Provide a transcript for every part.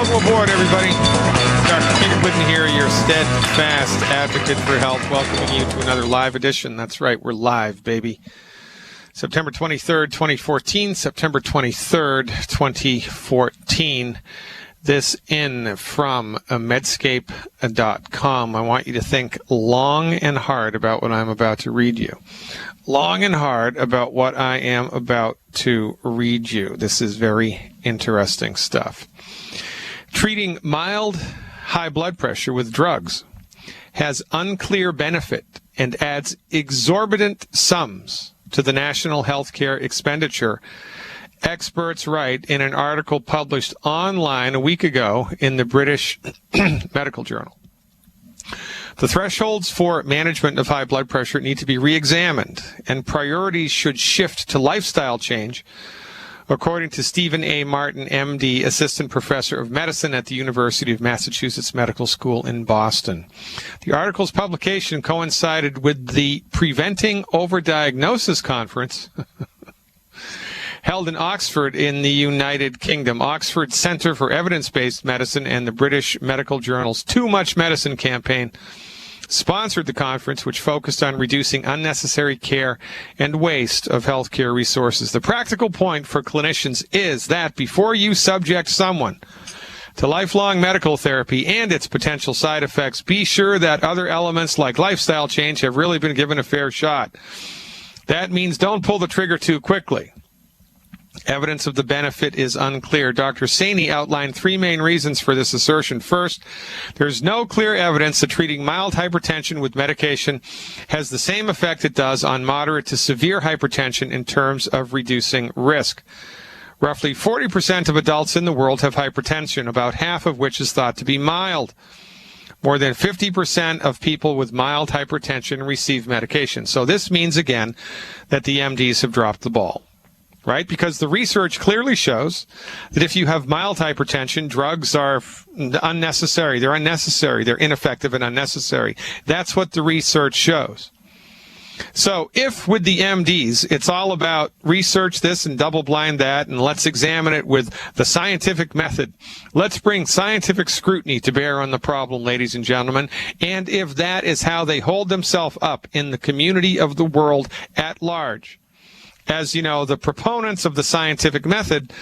Welcome aboard, everybody. Dr. Peter Whitten here, your steadfast advocate for health, welcoming you to another live edition. That's right, we're live, baby. September 23rd, 2014, September 23rd, 2014. This in from Medscape.com. I want you to think long and hard about what I'm about to read you. Long and hard about what I am about to read you. This is very interesting stuff. Treating mild high blood pressure with drugs has unclear benefit and adds exorbitant sums to the national healthcare expenditure, experts write in an article published online a week ago in the British Medical Journal. The thresholds for management of high blood pressure need to be re-examined, and priorities should shift to lifestyle change, according to Stephen A. Martin, MD, Assistant Professor of Medicine at the University of Massachusetts Medical School in Boston. The article's publication coincided with the Preventing Overdiagnosis Conference held in Oxford in the United Kingdom. Oxford Centre for Evidence-Based Medicine and the British Medical Journal's Too Much Medicine campaign sponsored the conference, which focused on reducing unnecessary care and waste of healthcare resources. The practical point for clinicians is that before you subject someone to lifelong medical therapy and its potential side effects, be sure that other elements like lifestyle change have really been given a fair shot. That means don't pull the trigger too quickly. Evidence of the benefit is unclear. Dr. Saini outlined three main reasons for this assertion. First, there's no clear evidence that treating mild hypertension with medication has the same effect it does on moderate to severe hypertension in terms of reducing risk. Roughly 40% of adults in the world have hypertension, about half of which is thought to be mild. More than 50% of people with mild hypertension receive medication. So this means, again, that the MDs have dropped the ball. Right? Because the research clearly shows that if you have mild hypertension, drugs are unnecessary. They're unnecessary. They're ineffective and unnecessary. That's what the research shows. So if with the MDs, it's all about research this and double blind that, and let's examine it with the scientific method. Let's bring scientific scrutiny to bear on the problem, ladies and gentlemen. And if that is how they hold themselves up in the community of the world at large, as you know, the proponents of the scientific method,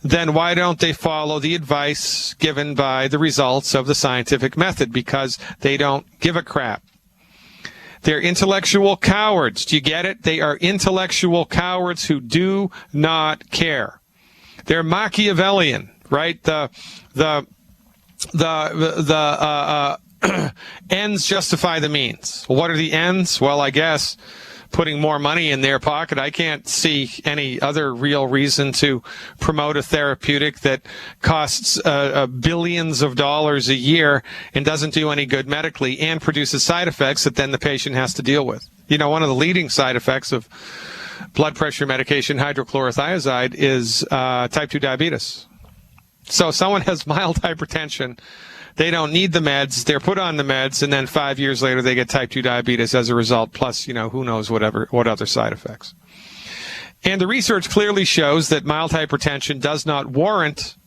then why don't they follow the advice given by the results of the scientific method? Because they don't give a crap. They're intellectual cowards. Do you get it? They are intellectual cowards who do not care. They're Machiavellian, right? The ends justify the means. Well, what are the ends? Well, I guess putting more money in their pocket. I can't see any other real reason to promote a therapeutic that costs billions of dollars a year and doesn't do any good medically and produces side effects that then the patient has to deal with. You know, one of the leading side effects of blood pressure medication, hydrochlorothiazide, is type 2 diabetes. So someone has mild hypertension. They don't need the meds. They're put on the meds, and then 5 years later they get type 2 diabetes as a result, plus, you know, who knows what other side effects. And the research clearly shows that mild hypertension does not warrant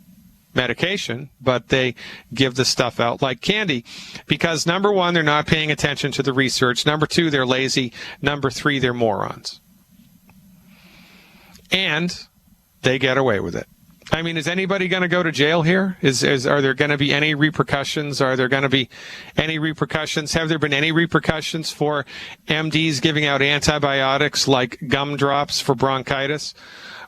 medication, but they give the stuff out like candy because, number one, they're not paying attention to the research. Number two, they're lazy. Number three, they're morons. And they get away with it. I mean, is anybody going to go to jail here? Are there going to be any repercussions? Are there going to be any repercussions? Have there been any repercussions for MDs giving out antibiotics like gumdrops for bronchitis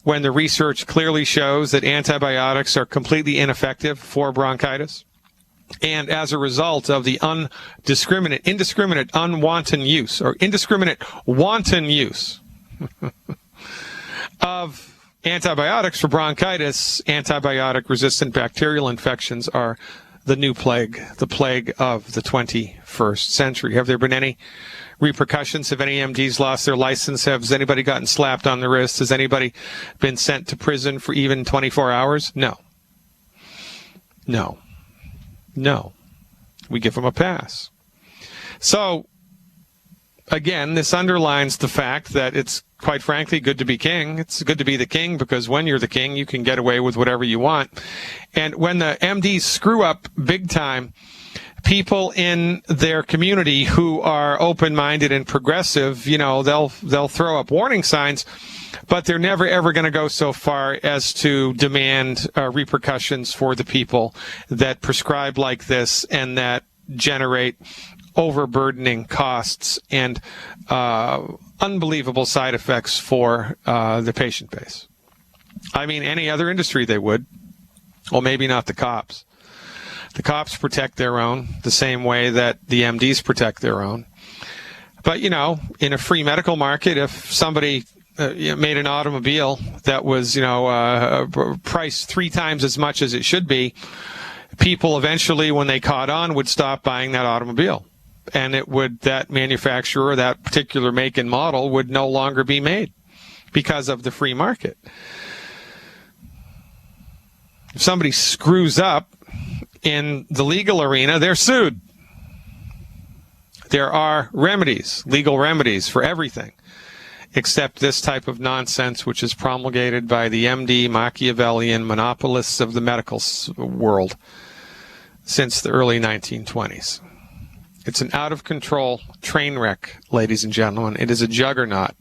when the research clearly shows that antibiotics are completely ineffective for bronchitis? And as a result of the indiscriminate, unwanton use, or indiscriminate, wanton use of antibiotics for bronchitis, antibiotic-resistant bacterial infections are the new plague, the plague of the 21st century. Have there been any repercussions? Have any MDs lost their license? Has anybody gotten slapped on the wrist? Has anybody been sent to prison for even 24 hours? No. No. No. We give them a pass. So, again, this underlines the fact that it's quite frankly, good to be king. It's good to be the king because when you're the king, you can get away with whatever you want. And when the MDs screw up big time, people in their community who are open-minded and progressive, they'll throw up warning signs, but they're never, ever going to go so far as to demand repercussions for the people that prescribe like this and that generate overburdening costs and unbelievable side effects for the patient base. I mean, any other industry they would. Well, maybe not the cops. The cops protect their own the same way that the MDs protect their own. But, in a free medical market, if somebody made an automobile that was, priced 3 times as much as it should be, people eventually, when they caught on, would stop buying that automobile. And that manufacturer, that particular make and model would no longer be made because of the free market. If somebody screws up in the legal arena, they're sued. There are remedies, legal remedies for everything, except this type of nonsense, which is promulgated by the MD Machiavellian monopolists of the medical world since the early 1920s. It's an out-of-control train wreck, ladies and gentlemen. It is a juggernaut,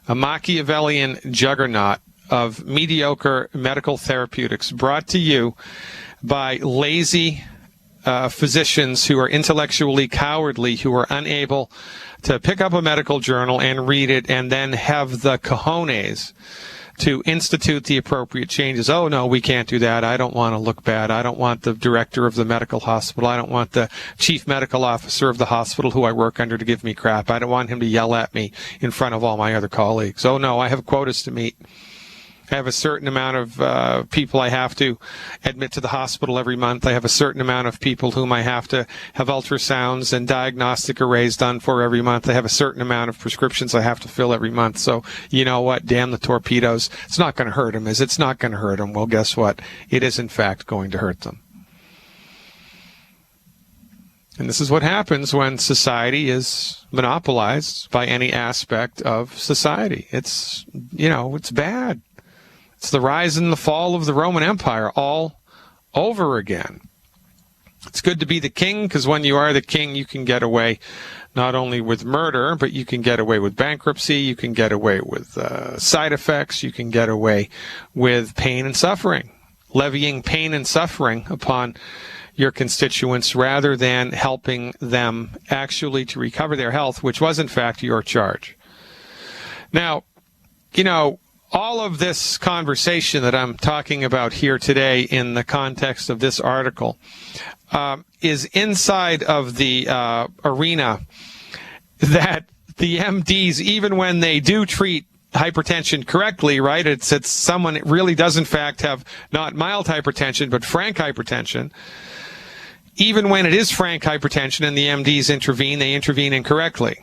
a Machiavellian juggernaut of mediocre medical therapeutics brought to you by lazy physicians who are intellectually cowardly, who are unable to pick up a medical journal and read it and then have the cojones to institute the appropriate changes. Oh, no, we can't do that. I don't want to look bad. I don't want the director of the medical hospital. I don't want the chief medical officer of the hospital who I work under to give me crap. I don't want him to yell at me in front of all my other colleagues. Oh, no, I have quotas to meet. I have a certain amount of people I have to admit to the hospital every month. I have a certain amount of people whom I have to have ultrasounds and diagnostic arrays done for every month. I have a certain amount of prescriptions I have to fill every month. So, you know what? Damn the torpedoes. It's not going to hurt them, is it? It's not going to hurt them. Well, guess what? It is, in fact, going to hurt them. And this is what happens when society is monopolized by any aspect of society. It's bad. It's the rise and the fall of the Roman Empire all over again. It's good to be the king because when you are the king, you can get away not only with murder, but you can get away with bankruptcy, you can get away with side effects, you can get away with pain and suffering, levying pain and suffering upon your constituents rather than helping them actually to recover their health, which was in fact your charge. Now, all of this conversation that I'm talking about here today in the context of this article is inside of the arena that the MDs, even when they do treat hypertension correctly, right? It's someone that really does in fact have not mild hypertension, but frank hypertension. Even when it is frank hypertension and the MDs intervene, they intervene incorrectly.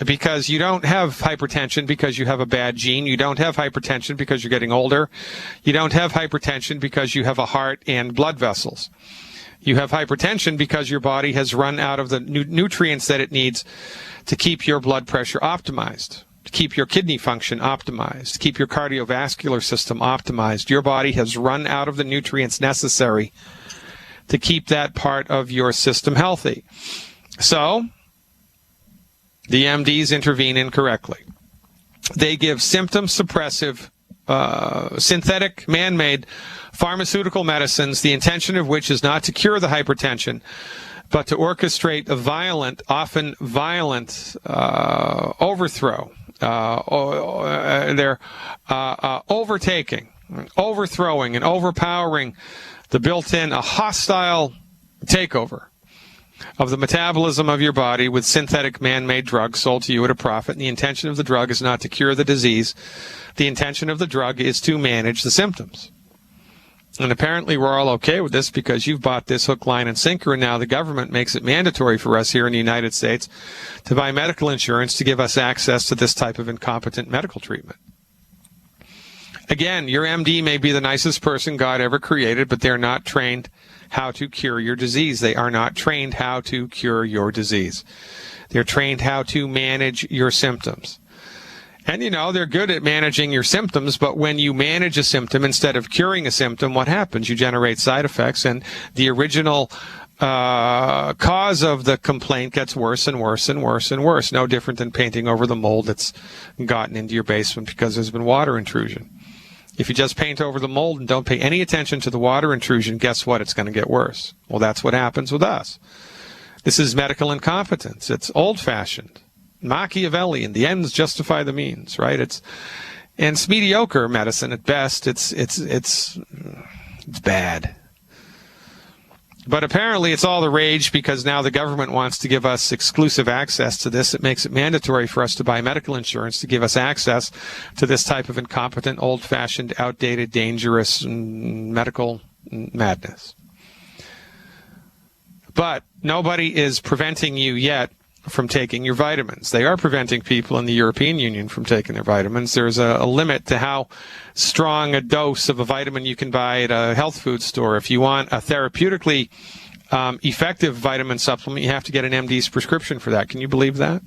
Because you don't have hypertension because you have a bad gene. You don't have hypertension because you're getting older. You don't have hypertension because you have a heart and blood vessels. You have hypertension because your body has run out of the nutrients that it needs to keep your blood pressure optimized, to keep your kidney function optimized, to keep your cardiovascular system optimized. Your body has run out of the nutrients necessary to keep that part of your system healthy. So the MDs intervene incorrectly. They give symptom-suppressive, synthetic, man-made pharmaceutical medicines, the intention of which is not to cure the hypertension, but to orchestrate a violent, often violent overthrow. They're overtaking, overthrowing, and overpowering the built-in, a hostile takeover of the metabolism of your body with synthetic man-made drugs sold to you at a profit. And the intention of the drug is not to cure the disease. The intention of the drug is to manage the symptoms. And apparently we're all okay with this because you've bought this hook, line, and sinker, and now the government makes it mandatory for us here in the United States to buy medical insurance to give us access to this type of incompetent medical treatment. Again, your MD may be the nicest person God ever created, but they're not trained how to cure your disease. They are not trained how to cure your disease. They're trained how to manage your symptoms. And, they're good at managing your symptoms, but when you manage a symptom instead of curing a symptom, what happens? You generate side effects, and the original cause of the complaint gets worse and worse and worse and worse. No different than painting over the mold that's gotten into your basement because there's been water intrusion. If you just paint over the mold and don't pay any attention to the water intrusion, guess what? It's going to get worse. Well, that's what happens with us. This is medical incompetence. It's old-fashioned, Machiavellian. The ends justify the means, right? It's mediocre medicine at best. It's bad. But apparently it's all the rage because now the government wants to give us exclusive access to this. It makes it mandatory for us to buy medical insurance to give us access to this type of incompetent, old-fashioned, outdated, dangerous medical madness. But nobody is preventing you yet from taking your vitamins. They are preventing people in the European Union from taking their vitamins. There's a limit to how strong a dose of a vitamin you can buy at a health food store. If you want a therapeutically effective vitamin supplement, you have to get an MD's prescription for that. Can you believe that?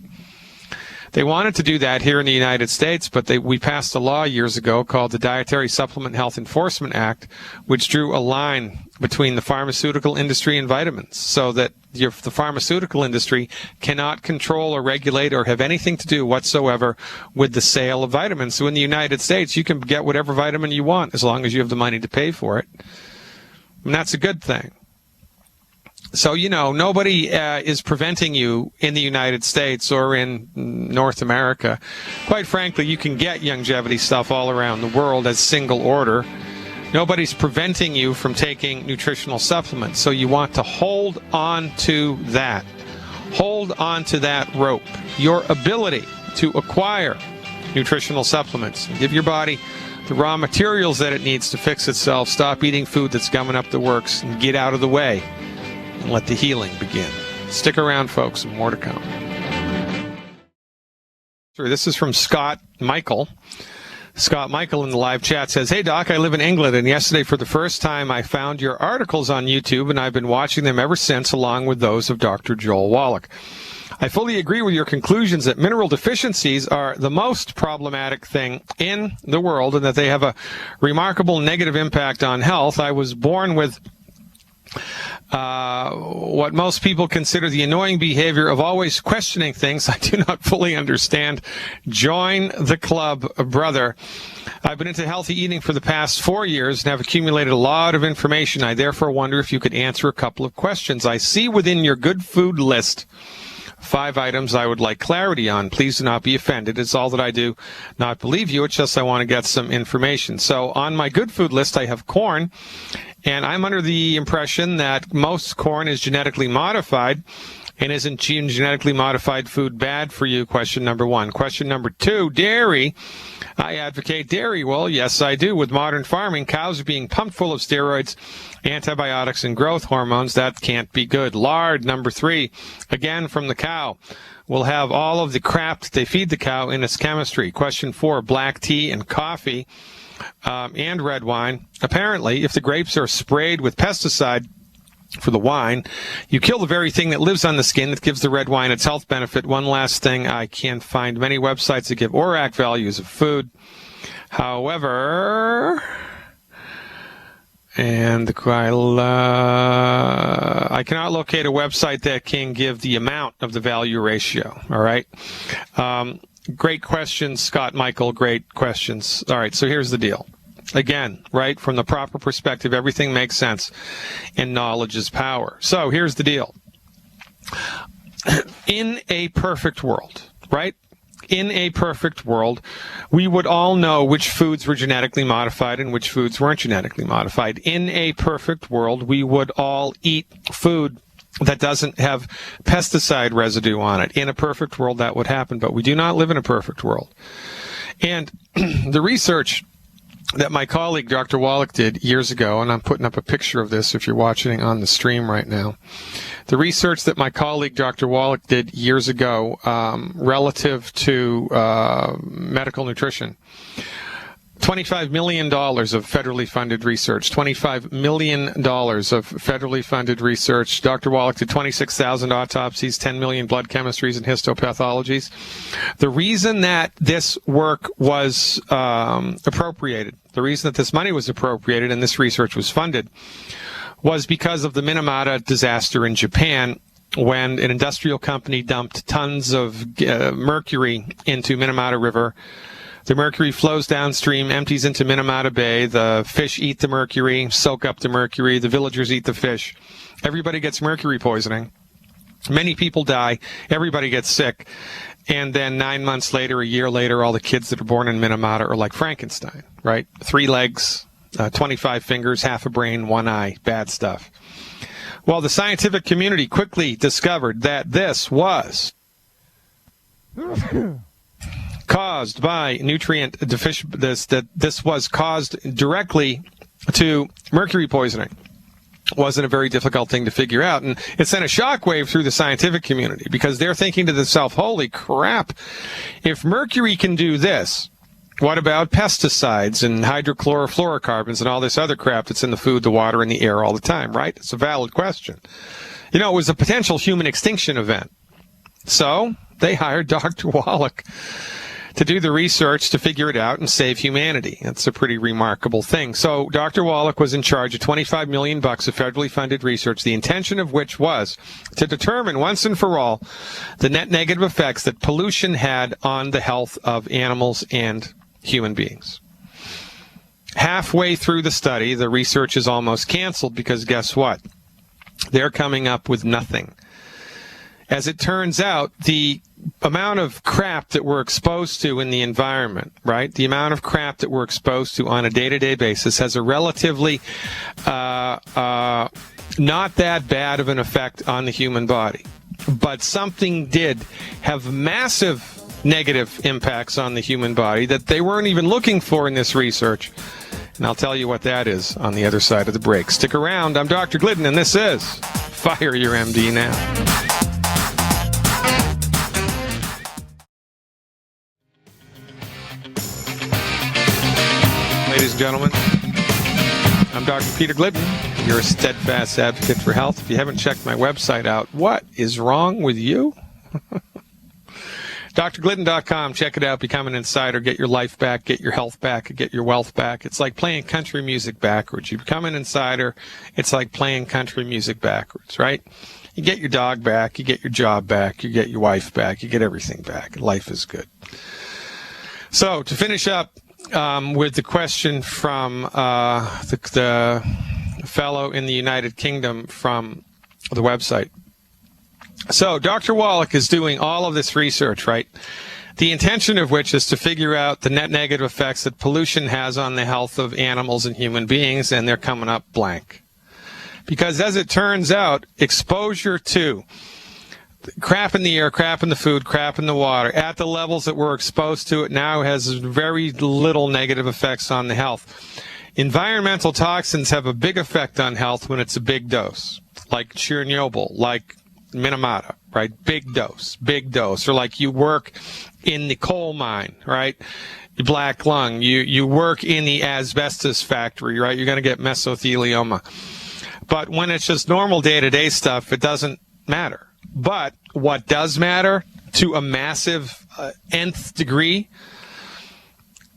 They wanted to do that here in the United States, but we passed a law years ago called the Dietary Supplement Health Enforcement Act, which drew a line between the pharmaceutical industry and vitamins, so that the pharmaceutical industry cannot control or regulate or have anything to do whatsoever with the sale of vitamins. So in the United States, you can get whatever vitamin you want as long as you have the money to pay for it. And that's a good thing. So, nobody is preventing you in the United States or in North America. Quite frankly, you can get longevity stuff all around the world as single order. Nobody's preventing you from taking nutritional supplements. So you want to hold on to that. Hold on to that rope. Your ability to acquire nutritional supplements. Give your body the raw materials that it needs to fix itself. Stop eating food that's gumming up the works and get out of the way. And let the healing begin. Stick around, folks. More to come. This is from Scott Michael. Scott Michael in the live chat says, "Hey, Doc, I live in England, and yesterday for the first time I found your articles on YouTube, and I've been watching them ever since, along with those of Dr. Joel Wallach. I fully agree with your conclusions that mineral deficiencies are the most problematic thing in the world and that they have a remarkable negative impact on health. I was born with what most people consider the annoying behavior of always questioning things I do not fully understand. Join the club, brother. I've been into healthy eating for the past 4 years and have accumulated a lot of information. I therefore wonder if you could answer a couple of questions. I see within your good food list 5 items I would like clarity on. Please do not be offended. It's all that I do not believe you. It's just I want to get some information. So on my good food list, I have corn, and I'm under the impression that most corn is genetically modified. And isn't genetically modified food bad for you? Question number 1. Question number 2, dairy. I advocate dairy. Well, yes, I do. With modern farming, cows are being pumped full of steroids, antibiotics, and growth hormones. That can't be good. Lard, number 3. Again, from the cow. We'll have all of the crap that they feed the cow in its chemistry. Question 4, black tea and coffee and red wine. Apparently, if the grapes are sprayed with pesticide for the wine, you kill the very thing that lives on the skin that gives the red wine its health benefit. One last thing, I can find many websites that give ORAC values of food. However, I cannot locate a website that can give the amount of the value ratio. All right. Great questions, Scott Michael. Great questions. All right. So here's the deal. Again, right, from the proper perspective, everything makes sense, and knowledge is power. So here's the deal. In a perfect world, right? In a perfect world, we would all know which foods were genetically modified and which foods weren't genetically modified. In a perfect world, we would all eat food that doesn't have pesticide residue on it. In a perfect world, that would happen, but we do not live in a perfect world. And the research that my colleague, Dr. Wallach, did years ago, and I'm putting up a picture of this if you're watching on the stream right now. The research that my colleague, Dr. Wallach, did years ago relative to medical nutrition $25 million of federally funded research. $25 million of federally funded research. Dr. Wallach did 26,000 autopsies, 10 million blood chemistries and histopathologies. The reason that this work was appropriated, the reason that this money was appropriated and this research was funded, was because of the Minamata disaster in Japan, when an industrial company dumped tons of mercury into Minamata River. The mercury flows downstream, empties into Minamata Bay. The fish eat the mercury, soak up the mercury. The villagers eat the fish. Everybody gets mercury poisoning. Many people die. Everybody gets sick. And then 9 months later, a year later, all the kids that are born in Minamata are like Frankenstein, right? 3 legs, 25 fingers, half a brain, 1 eye. Bad stuff. Well, the scientific community quickly discovered that this was caused by nutrient deficiency. This was caused directly to mercury poisoning. Wasn't a very difficult thing to figure out, and it sent a shockwave through the scientific community because they're thinking to themselves, "Holy crap! If mercury can do this, what about pesticides and hydrochlorofluorocarbons and all this other crap that's in the food, the water, and the air all the time?" Right? It's a valid question. You know, it was a potential human extinction event, so they hired Dr. Wallach to do the research to figure it out and save humanity. That's a pretty remarkable thing. So Dr. Wallach was in charge of $25 million of federally funded research, the intention of which was to determine once and for all the net negative effects that pollution had on the health of animals and human beings. Halfway through the study, the research is almost canceled because guess what? They're coming up with nothing. As it turns out, the amount of crap that we're exposed to in the environment, right? The amount of crap that we're exposed to on a day-to-day basis has a relatively not that bad of an effect on the human body. But something did have massive negative impacts on the human body that they weren't even looking for in this research. And I'll tell you what that is on the other side of the break. Stick around. I'm Dr. Glidden, and this is Fire Your MD Now. Ladies and gentlemen, I'm Dr. Peter Glidden. You're a steadfast advocate for health. If you haven't checked my website out, what is wrong with you? drglidden.com. Check it out. Become an insider. Get your life back. Get your health back. Get your wealth back. It's like playing country music backwards. You become an insider. It's like playing country music backwards, right? You get your dog back. You get your job back. You get your wife back. You get everything back. Life is good. So to finish up, with the question from the fellow in the United Kingdom from the website. So Dr. Wallach is doing all of this research, right? The intention of which is to figure out the net negative effects that pollution has on the health of animals and human beings, and they're coming up blank. Because as it turns out, exposure to crap in the air, crap in the food, crap in the water, at the levels that we're exposed to it now has very little negative effects on the health. Environmental toxins have a big effect on health when it's a big dose, like Chernobyl, like Minamata, right? Big dose. Or like you work in the coal mine, right? Black lung. You work in the asbestos factory, right? You're going to get mesothelioma. But when it's just normal day-to-day stuff, it doesn't matter. But what does matter to a massive nth degree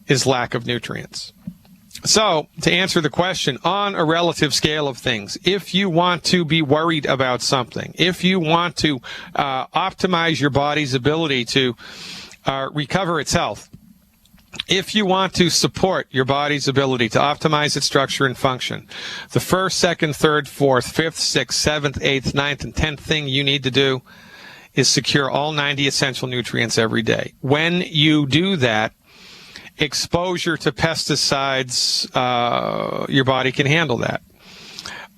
is lack of nutrients. So to answer the question, on a relative scale of things, if you want to be worried about something, if you want to optimize your body's ability to recover its health, if you want to support your body's ability to optimize its structure and function, the first, second, third, fourth, fifth, sixth, seventh, eighth, ninth, and 10th thing you need to do is secure all 90 essential nutrients every day. When you do that, exposure to pesticides, your body can handle that.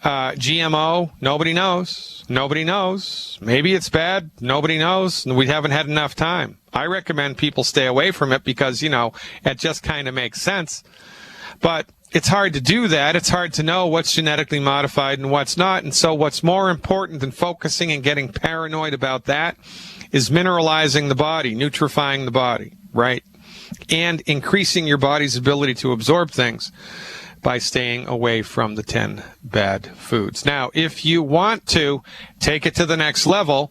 GMO, nobody knows. Maybe it's bad. Nobody knows. We haven't had enough time. I recommend people stay away from it because, it just kind of makes sense. But it's hard to do that. It's hard to know what's genetically modified and what's not. And so what's more important than focusing and getting paranoid about that is mineralizing the body, nutrifying the body, right? and increasing your body's ability to absorb things by staying away from the 10 bad foods. Now, if you want to take it to the next level,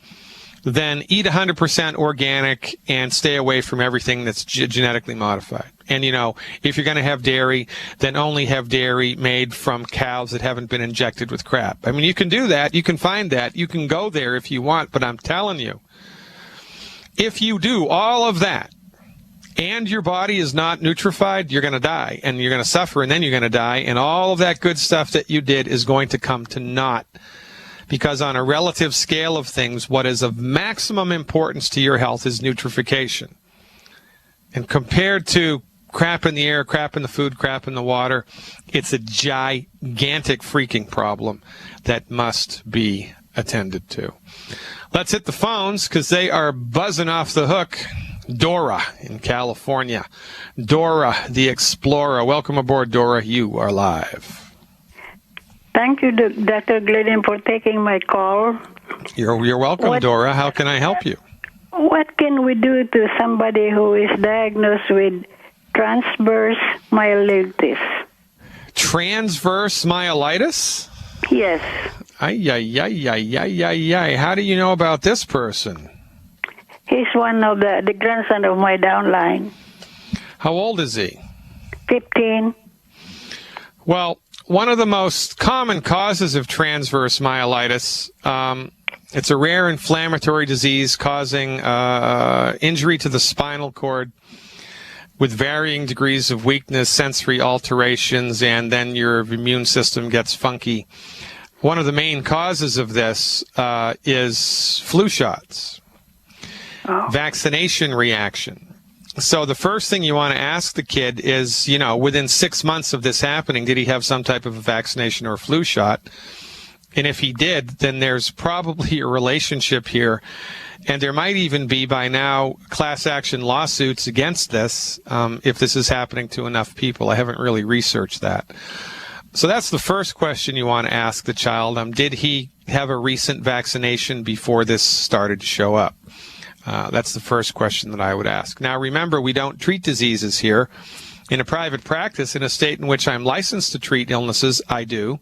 then eat 100% organic and stay away from everything that's genetically modified. And, if you're going to have dairy, then only have dairy made from cows that haven't been injected with crap. I mean, you can do that. You can find that. You can go there if you want. But I'm telling you, if you do all of that and your body is not nutrified, you're going to die. And you're going to suffer, and then you're going to die. And all of that good stuff that you did is going to come to naught. Because on a relative scale of things, what is of maximum importance to your health is nutrification. And compared to crap in the air, crap in the food, crap in the water, it's a gigantic freaking problem that must be attended to. Let's hit the phones because they are buzzing off the hook. Dora in California. Dora, the Explorer. Welcome aboard, Dora. You are live. Thank you, Dr. Glidden, for taking my call. You're welcome, Dora. How can I help you? What can we do to somebody who is diagnosed with transverse myelitis? Transverse myelitis? Yes. Ay. How do you know about this person? He's one of the grandson of my downline. How old is he? 15. Well, one of the most common causes of transverse myelitis, it's a rare inflammatory disease causing injury to the spinal cord with varying degrees of weakness, sensory alterations, and then your immune system gets funky. One of the main causes of this is flu shots, vaccination reaction. So the first thing you want to ask the kid is, within 6 months of this happening, did he have some type of a vaccination or a flu shot? And if he did, then there's probably a relationship here. And there might even be, by now, class action lawsuits against this if this is happening to enough people. I haven't really researched that. So that's the first question you want to ask the child. Did he have a recent vaccination before this started to show up? That's the first question that I would ask. Now, remember, we don't treat diseases here. In a private practice, in a state in which I'm licensed to treat illnesses, I do.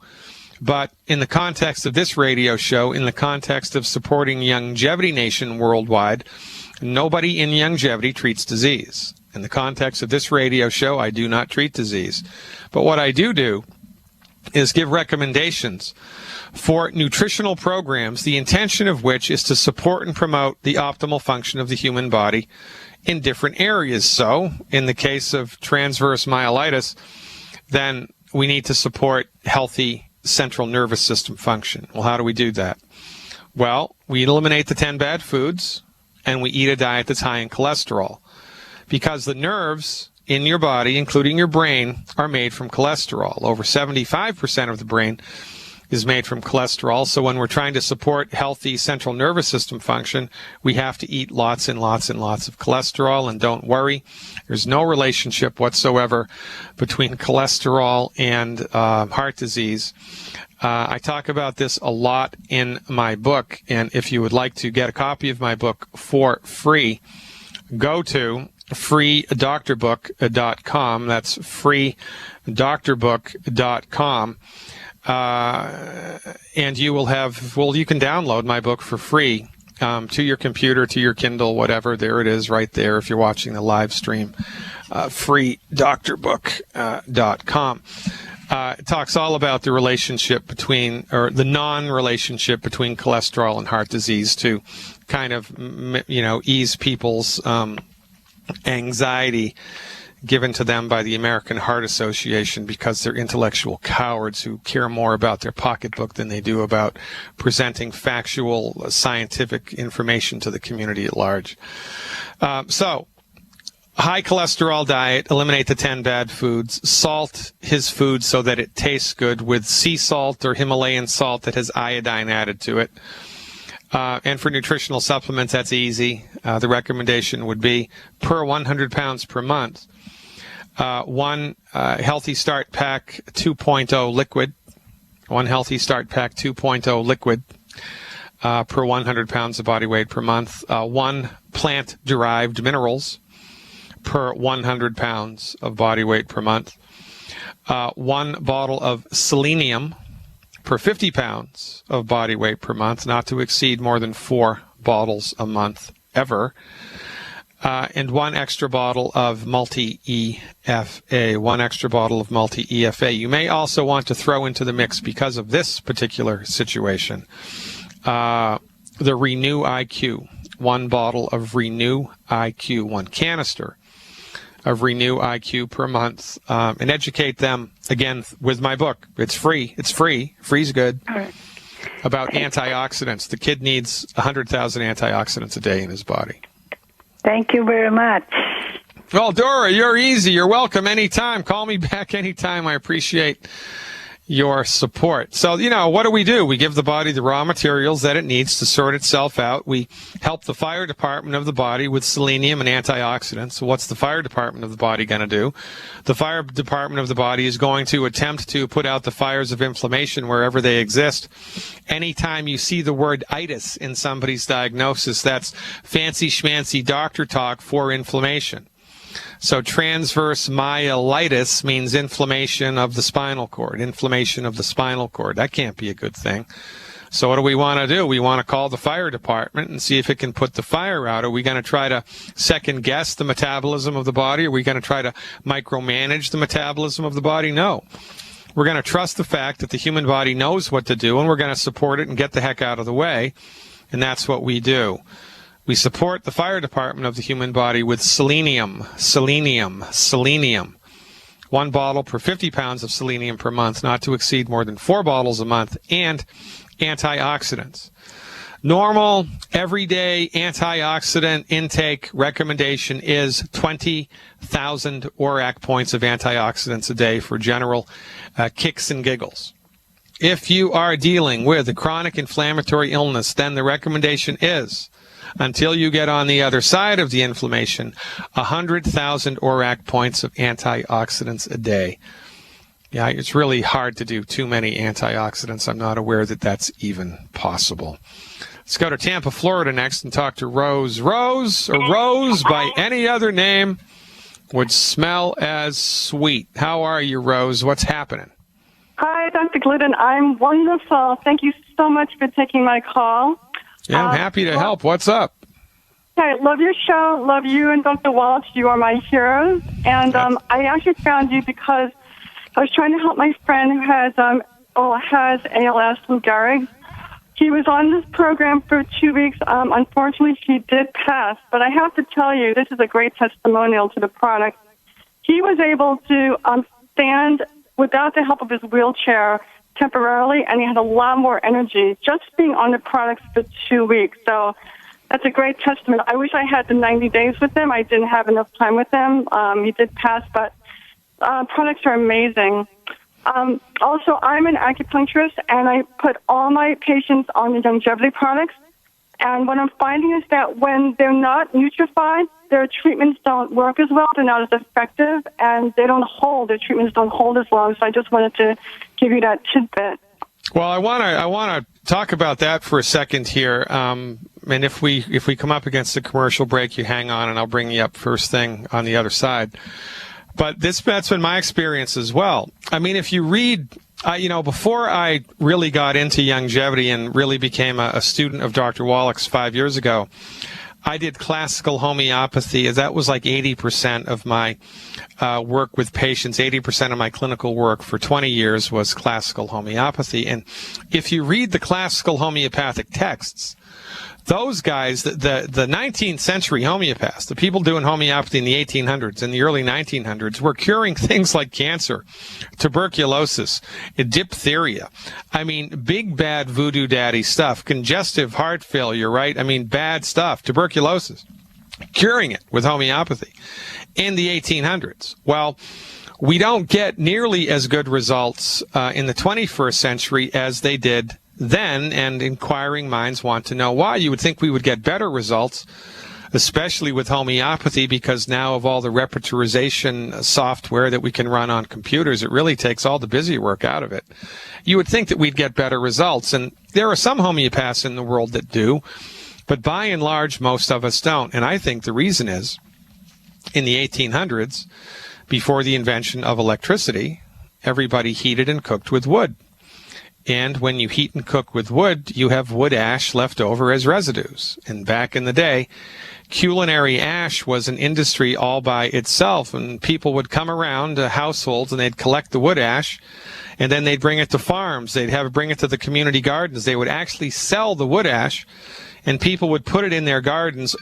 But in the context of this radio show, in the context of supporting Youngevity Nation worldwide, nobody in Youngevity treats disease. In the context of this radio show, I do not treat disease. But what I do is give recommendations for nutritional programs, the intention of which is to support and promote the optimal function of the human body in different areas. So, in the case of transverse myelitis, then we need to support healthy central nervous system function. Well, how do we do that? Well, we eliminate the 10 bad foods, and we eat a diet that's high in cholesterol. Because the nerves in your body, including your brain, are made from cholesterol. Over 75% of the brain is made from cholesterol. So when we're trying to support healthy central nervous system function, we have to eat lots and lots and lots of cholesterol. And don't worry, there's no relationship whatsoever between cholesterol and heart disease. I talk about this a lot in my book. And if you would like to get a copy of my book for free, go to freedoctorbook.com. That's freedoctorbook.com. And you will have, you can download my book for free to your computer, to your Kindle, whatever. There it is right there if you're watching the live stream. Freedoctorbook.com. It talks all about the relationship between, or the non-relationship between cholesterol and heart disease to kind of, ease people's anxiety given to them by the American Heart Association because they're intellectual cowards who care more about their pocketbook than they do about presenting factual, scientific information to the community at large. So, high cholesterol diet, eliminate the 10 bad foods, salt his food so that it tastes good with sea salt or Himalayan salt that has iodine added to it. And for nutritional supplements, that's easy. The recommendation would be per 100 pounds per month, one Healthy Start Pack 2.0 liquid, one Healthy Start Pack 2.0 liquid per 100 pounds of body weight per month, one plant-derived minerals per 100 pounds of body weight per month. 1 bottle of selenium per 50 pounds of body weight per month, not to exceed more than 4 bottles a month ever. And 1 extra bottle of multi-EFA, 1 extra bottle of multi-EFA. You may also want to throw into the mix, because of this particular situation, the Renew IQ, 1 bottle of Renew IQ, 1 canister of Renew IQ per month, and educate them, again, with my book. It's free. It's free. Free's good. About antioxidants. The kid needs 100,000 antioxidants a day in his body. Thank you very much. Well, Dora, you're easy. You're welcome anytime. Call me back anytime. I appreciate your support. So, what do? We give the body the raw materials that it needs to sort itself out. We help the fire department of the body with selenium and antioxidants. So what's the fire department of the body going to do? The fire department of the body is going to attempt to put out the fires of inflammation wherever they exist. Anytime you see the word itis in somebody's diagnosis, that's fancy schmancy doctor talk for inflammation. So transverse myelitis means inflammation of the spinal cord, inflammation of the spinal cord. That can't be a good thing. So what do we want to do? We want to call the fire department and see if it can put the fire out. Are we going to try to second guess the metabolism of the body? Are we going to try to micromanage the metabolism of the body? No. We're going to trust the fact that the human body knows what to do, and we're going to support it and get the heck out of the way. And that's what we do. We support the fire department of the human body with selenium. 1 bottle per 50 pounds of selenium per month, not to exceed more than 4 bottles a month, and antioxidants. Normal, everyday antioxidant intake recommendation is 20,000 ORAC points of antioxidants a day for general kicks and giggles. If you are dealing with a chronic inflammatory illness, then the recommendation is, until you get on the other side of the inflammation, 100,000 ORAC points of antioxidants a day. Yeah, it's really hard to do too many antioxidants. I'm not aware that that's even possible. Let's go to Tampa, Florida next and talk to Rose. Rose, or Rose by any other name, would smell as sweet. How are you, Rose? What's happening? Hi, Dr. Glidden. I'm wonderful. Thank you so much for taking my call. Yeah, I'm happy to help. What's up? I love your show. Love you and Dr. Walsh. You are my heroes. And I actually found you because I was trying to help my friend who has ALS, Lou Gehrig. He was on this program for 2 weeks. Unfortunately, he did pass. But I have to tell you, this is a great testimonial to the product. He was able to stand without the help of his wheelchair temporarily, and he had a lot more energy just being on the products for 2 weeks. So that's a great testament. I wish I had the 90 days with him. I didn't have enough time with him. He did pass, but products are amazing. Also, I'm an acupuncturist, and I put all my patients on the longevity products. And what I'm finding is that when they're not nutrified, their treatments don't work as well. They're not as effective, and they don't hold. Their treatments don't hold as long. So I just wanted to give you that tidbit. Well, I want to talk about that for a second here. And if we come up against a commercial break, you hang on, and I'll bring you up first thing on the other side. But that's been my experience as well. I mean, if you read, before I really got into longevity and really became a student of Dr. Wallach's 5 years ago, I did classical homeopathy. That was like 80% of my work with patients. 80% of my clinical work for 20 years was classical homeopathy. And if you read the classical homeopathic texts, those guys, the 19th century homeopaths, the people doing homeopathy in the 1800s and the early 1900s, were curing things like cancer, tuberculosis, diphtheria. I mean, big bad voodoo daddy stuff, congestive heart failure, right? I mean, bad stuff, tuberculosis, curing it with homeopathy in the 1800s. Well, we don't get nearly as good results in the 21st century as they did then, and inquiring minds want to know why. You would think we would get better results, especially with homeopathy, because now of all the repertorization software that we can run on computers, it really takes all the busy work out of it. You would think that we'd get better results, and there are some homeopaths in the world that do, but by and large, most of us don't. And I think the reason is in the 1800s, before the invention of electricity, everybody heated and cooked with wood. And when you heat and cook with wood, you have wood ash left over as residues. And back in the day, culinary ash was an industry all by itself, and people would come around to households and they'd collect the wood ash, and then they'd bring it to farms. They'd bring it to the community gardens. They would actually sell the wood ash, and people would put it in their gardens,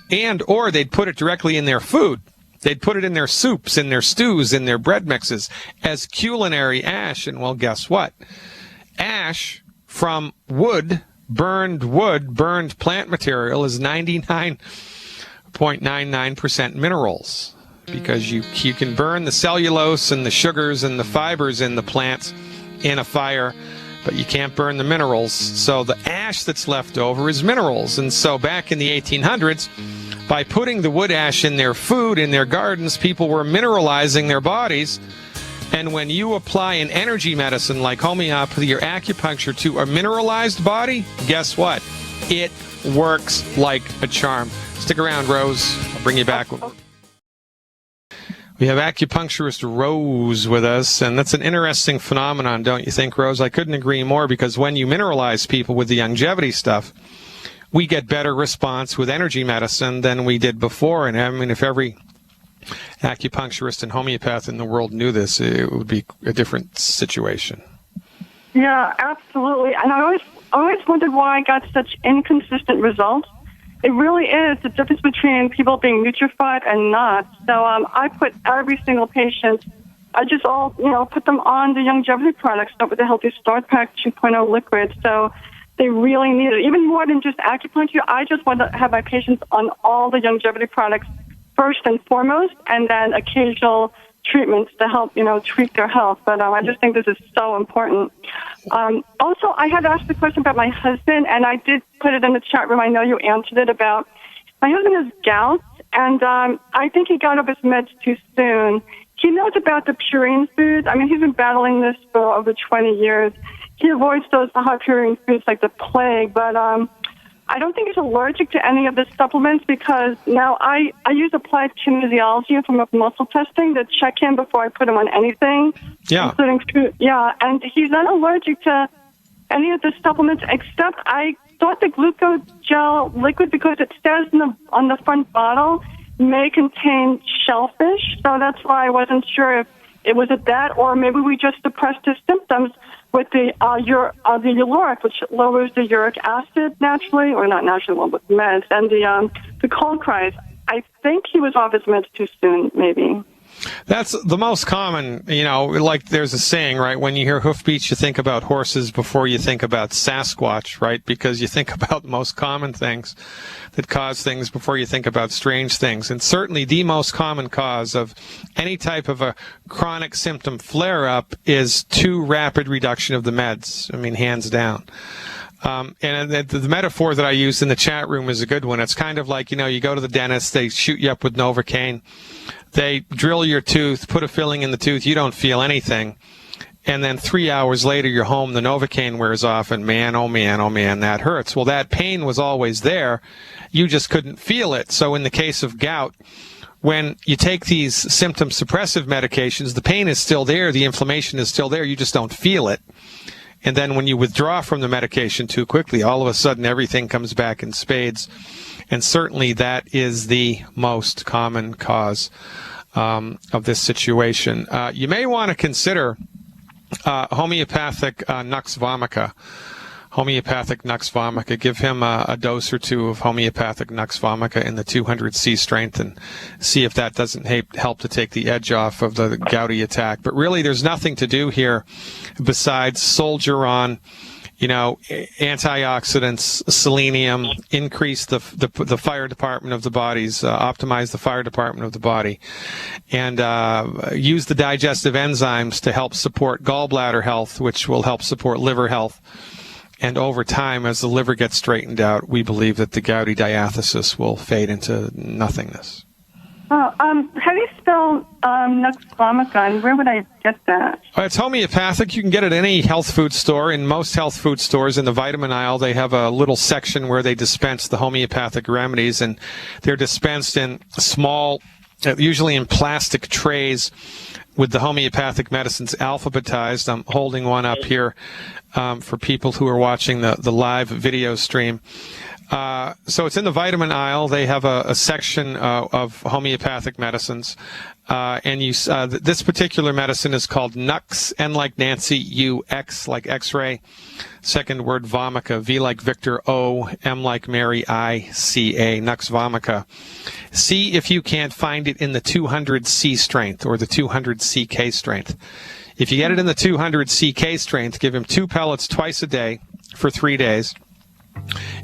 or they'd put it directly in their food. They'd put it in their soups, in their stews, in their bread mixes as culinary ash. And well, guess what? Ash from wood, burned plant material, is 99.99% minerals, because you can burn the cellulose and the sugars and the fibers in the plants in a fire, but you can't burn the minerals. So the ash that's left over is minerals. And so back in the 1800s, by putting the wood ash in their food, in their gardens, people were mineralizing their bodies. And when you apply an energy medicine like homeopathy or acupuncture to a mineralized body, guess what? It works like a charm. Stick around, Rose. I'll bring you back. We have acupuncturist Rose with us, and that's an interesting phenomenon, don't you think, Rose? I couldn't agree more, because when you mineralize people with the longevity stuff, we get better response with energy medicine than we did before. And I mean, if every acupuncturist and homeopath in the world knew this, it would be a different situation. Yeah, absolutely. And I always wondered why I got such inconsistent results. It really is the difference between people being nutrified and not. So I put every single patient, I just put them on the longevity products, start with the Healthy Start Pack 2.0 liquid. So they really need it. Even more than just acupuncture, I just want to have my patients on all the longevity products first and foremost, and then occasional treatments to help, tweak their health. But I just think this is so important. Also, I had asked the question about my husband, and I did put it in the chat room. I know you answered it about my husband has gout, and I think he got off his meds too soon. He knows about the purine foods. I mean, he's been battling this for over 20 years. He avoids those high purine foods like the plague, but I don't think he's allergic to any of the supplements, because now I use applied kinesiology from muscle testing to check him before I put him on anything. Yeah. Including food. Yeah, and he's not allergic to any of the supplements, except I thought the glucogel liquid, because it says on the front bottle, may contain shellfish. So that's why I wasn't sure if it was that, or maybe we just suppressed his symptoms with the Uloric, which lowers the uric acid naturally, or not naturally, well, with meds, and the cold cries. I think he was off his meds too soon, maybe. That's the most common, like there's a saying, right? When you hear hoofbeats, you think about horses before you think about Sasquatch, right? Because you think about the most common things that cause things before you think about strange things. And certainly the most common cause of any type of a chronic symptom flare-up is too rapid reduction of the meds. I mean, hands down. And the metaphor that I used in the chat room is a good one. It's kind of like, you go to the dentist, they shoot you up with Novocaine. They drill your tooth, put a filling in the tooth, you don't feel anything. And then 3 hours later, you're home, the Novocaine wears off, and man, oh man, that hurts. Well, that pain was always there. You just couldn't feel it. So in the case of gout, when you take these symptom suppressive medications, the pain is still there, the inflammation is still there, you just don't feel it. And then when you withdraw from the medication too quickly, all of a sudden everything comes back in spades. And certainly that is the most common cause of this situation. You may want to consider homeopathic Nux Vomica. Homeopathic Nux Vomica. Give him a dose or two of homeopathic Nux Vomica in the 200C strength, and see if that doesn't help to take the edge off of the gouty attack. But really, there's nothing to do here besides soldier on, antioxidants, selenium, increase the fire department of the bodies, optimize the fire department of the body, and use the digestive enzymes to help support gallbladder health, which will help support liver health. And over time, as the liver gets straightened out, we believe that the gouty diathesis will fade into nothingness. How do you spell Nux Vomica, and where would I get that? It's homeopathic. You can get it at any health food store. In most health food stores, in the vitamin aisle, they have a little section where they dispense the homeopathic remedies, and they're dispensed in small usually in plastic trays with the homeopathic medicines alphabetized. I'm holding one up here for people who are watching the live video stream. So it's in the vitamin aisle. They have a section of homeopathic medicines. And this particular medicine is called Nux, N like Nancy, U, X like X-ray. Second word, Vomica, V like Victor, O, M like Mary, I, C, A, Nux Vomica. See if you can't find it in the 200 C strength or the 200 CK strength. If you get it in the 200 CK strength, give him 2 pellets twice a day for 3 days.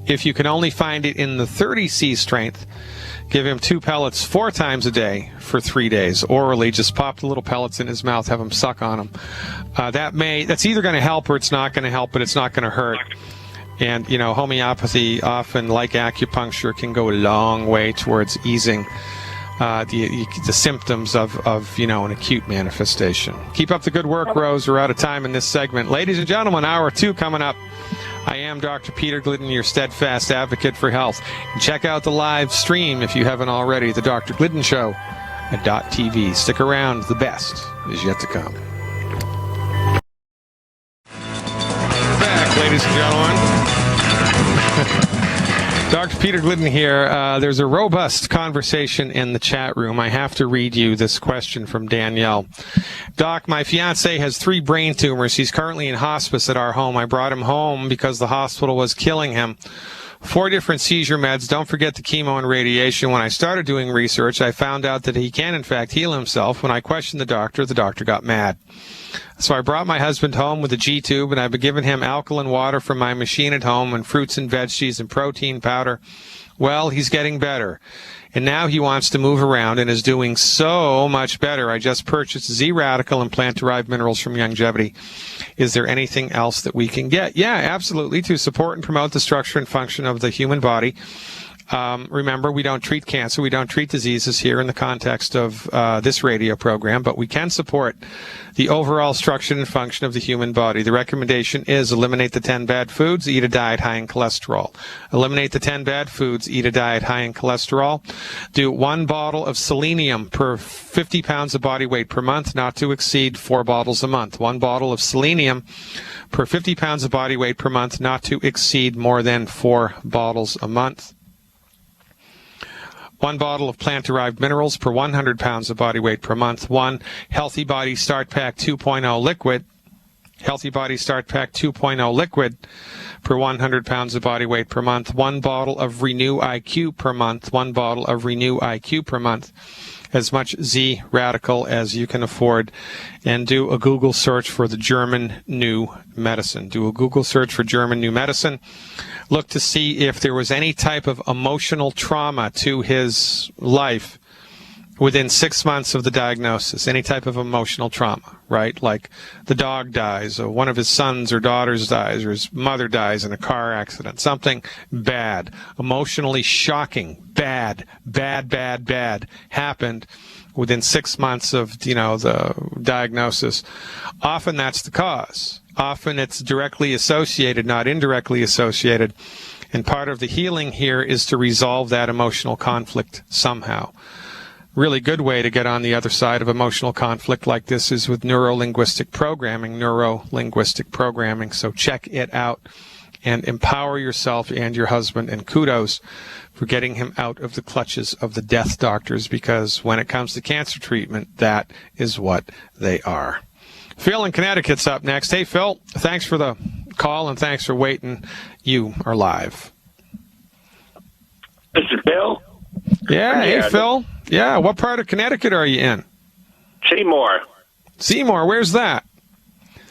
If you can only find it in the 30 C strength, give him 2 pellets 4 times a day for 3 days. Orally, just pop the little pellets in his mouth, have him suck on them. That's either going to help or it's not going to help, but it's not going to hurt. And, homeopathy, often like acupuncture, can go a long way towards easing the symptoms of an acute manifestation. Keep up the good work, Rose. We're out of time in this segment. Ladies and gentlemen, hour 2 coming up. I am Dr. Peter Glidden, your steadfast advocate for health. And check out the live stream, if you haven't already, the Dr. Glidden Show at .tv. Stick around. The best is yet to come. Back, ladies and gentlemen. Dr. Peter Glidden here. There's a robust conversation in the chat room. I have to read you this question from Danielle. Doc, my fiance has 3 brain tumors. He's currently in hospice at our home. I brought him home because the hospital was killing him. 4 different seizure meds. Don't forget the chemo and radiation. When I started doing research, I found out that he can, in fact, heal himself. When I questioned the doctor got mad. So I brought my husband home with a G-tube, and I've been giving him alkaline water from my machine at home and fruits and veggies and protein powder. Well, he's getting better. And now he wants to move around and is doing so much better. I just purchased Z-Radical and plant-derived minerals from Longevity. Is there anything else that we can get? Yeah, absolutely, to support and promote the structure and function of the human body. Remember, we don't treat cancer. We don't treat diseases here in the context of this radio program, but we can support the overall structure and function of the human body. The recommendation is eliminate the 10 bad foods, eat a diet high in cholesterol. Eliminate the 10 bad foods, eat a diet high in cholesterol. Do 1 bottle of selenium per 50 pounds of body weight per month, not to exceed 4 bottles a month. 1 bottle of selenium per 50 pounds of body weight per month, not to exceed more than 4 bottles a month. 1 bottle of plant-derived minerals per 100 pounds of body weight per month. 1 Healthy Body Start Pack 2.0 liquid. Healthy Body Start Pack 2.0 liquid per 100 pounds of body weight per month. 1 bottle of Renew IQ per month. 1 bottle of Renew IQ per month. As much Z-Radical as you can afford. And do a Google search for the German New Medicine. Do a Google search for German New Medicine. Look to see if there was any type of emotional trauma to his life within 6 months of the diagnosis. Any type of emotional trauma, right? Like the dog dies, or one of his sons or daughters dies, or his mother dies in a car accident. Something bad, emotionally shocking, bad happened within 6 months of, the diagnosis. Often that's the cause. Often it's directly associated, not indirectly associated. And part of the healing here is to resolve that emotional conflict somehow. Really good way to get on the other side of emotional conflict like this is with neuro-linguistic programming. So check it out and empower yourself and your husband. And kudos for getting him out of the clutches of the death doctors, because when it comes to cancer treatment, that is what they are. Phil in Connecticut's up next. Hey, Phil, thanks for the call and thanks for waiting. You are live. This is Bill. Yeah, hey, Phil. Yeah, what part of Connecticut are you in? Seymour. Seymour, where's that?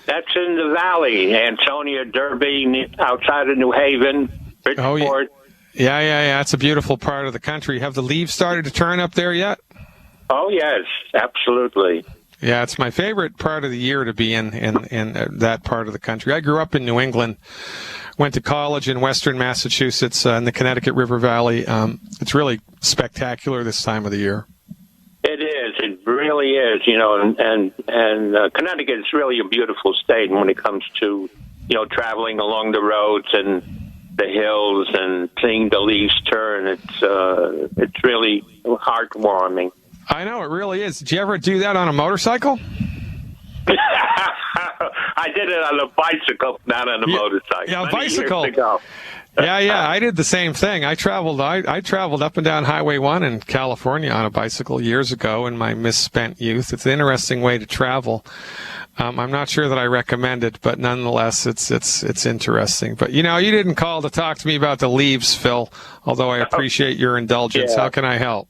That's in the valley. Ansonia, Derby, outside of New Haven, Bridgeport. Oh, yeah. It's a beautiful part of the country. Have the leaves started to turn up there yet? Oh, yes, absolutely. Yeah, it's my favorite part of the year to be in that part of the country. I grew up in New England, went to college in western Massachusetts in the Connecticut River Valley. It's really spectacular this time of the year. It is. It really is. And Connecticut is really a beautiful state. And when it comes to, traveling along the roads and the hills and seeing the leaves turn, it's really heartwarming. I know, it really is. Did you ever do that on a motorcycle? I did it on a bicycle, not on a motorcycle. Yeah, a bicycle. Years ago. Yeah, I did the same thing. I traveled up and down Highway 1 in California on a bicycle years ago in my misspent youth. It's an interesting way to travel. I'm not sure that I recommend it, but nonetheless, it's interesting. But, you didn't call to talk to me about the leaves, Phil, although I appreciate your indulgence. Yeah. How can I help?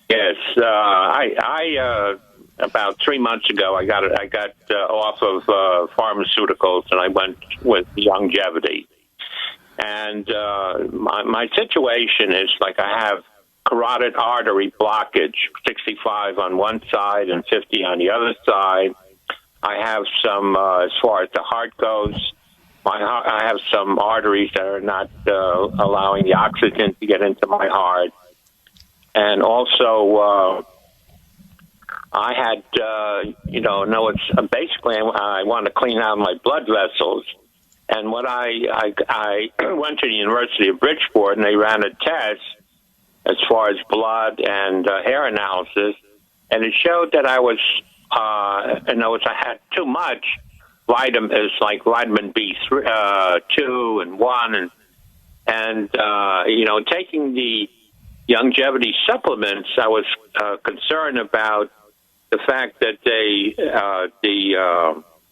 Yes, I about 3 months ago, I got off of pharmaceuticals, and I went with longevity. And my situation is like I have carotid artery blockage, 65 on one side and 50 on the other side. I have some, as far as the heart goes, I have some arteries that are not allowing the oxygen to get into my heart. And also, I had, it's basically I want to clean out my blood vessels. And what I went to the University of Bridgeport, and they ran a test as far as blood and hair analysis, and it showed that I was, I had too much vitamin B3, 2 and 1, and taking the longevity supplements, I was concerned about the fact that the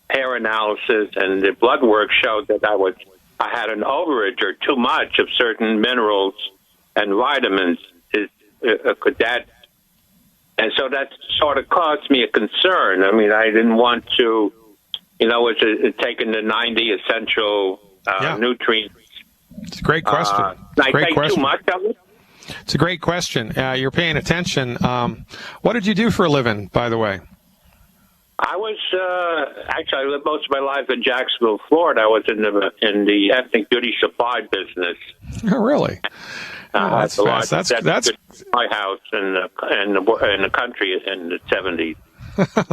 hair analysis and the blood work showed that I had an overage or too much of certain minerals and vitamins. Could that? And so that sort of caused me a concern. I mean, I didn't want to, taking the 90 essential nutrients. It's a great question. I take too much of it. It's a great question. You're paying attention. What did you do for a living, by the way? I was I lived most of my life in Jacksonville, Florida. I was in the ethnic beauty supply business. Oh, really? That's fast. That's my house in the country in the 70s.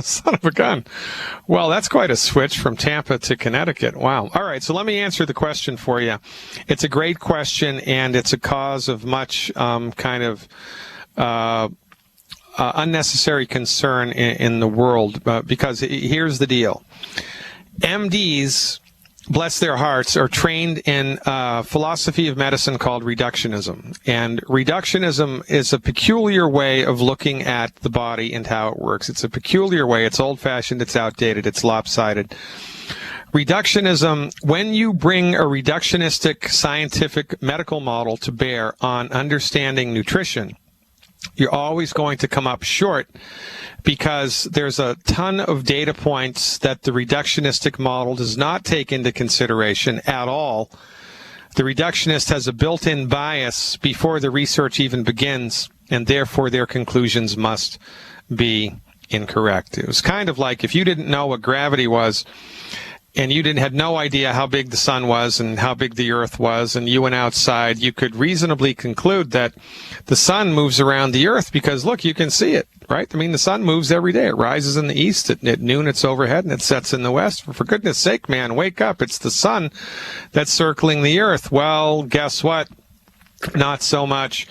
Son of a gun. Well, that's quite a switch from Tampa to Connecticut. Wow. All right, so let me answer the question for you. It's a great question, and it's a cause of much unnecessary concern in the world, because here's the deal. MDs, bless their hearts, are trained in a philosophy of medicine called reductionism. And reductionism is a peculiar way of looking at the body and how it works. It's a peculiar way. It's old-fashioned. It's outdated. It's lopsided. Reductionism, when you bring a reductionistic scientific medical model to bear on understanding nutrition, you're always going to come up short, because there's a ton of data points that the reductionistic model does not take into consideration at all. The reductionist has a built-in bias before the research even begins, and therefore their conclusions must be incorrect. It was kind of like if you didn't know what gravity was, and you had no idea how big the sun was and how big the earth was, and you went outside, you could reasonably conclude that the sun moves around the earth because, look, you can see it, right? I mean, the sun moves every day. It rises in the east. At noon, it's overhead, and it sets in the west. For goodness sake, man, wake up. It's the sun that's circling the earth. Well, guess what? Not so much,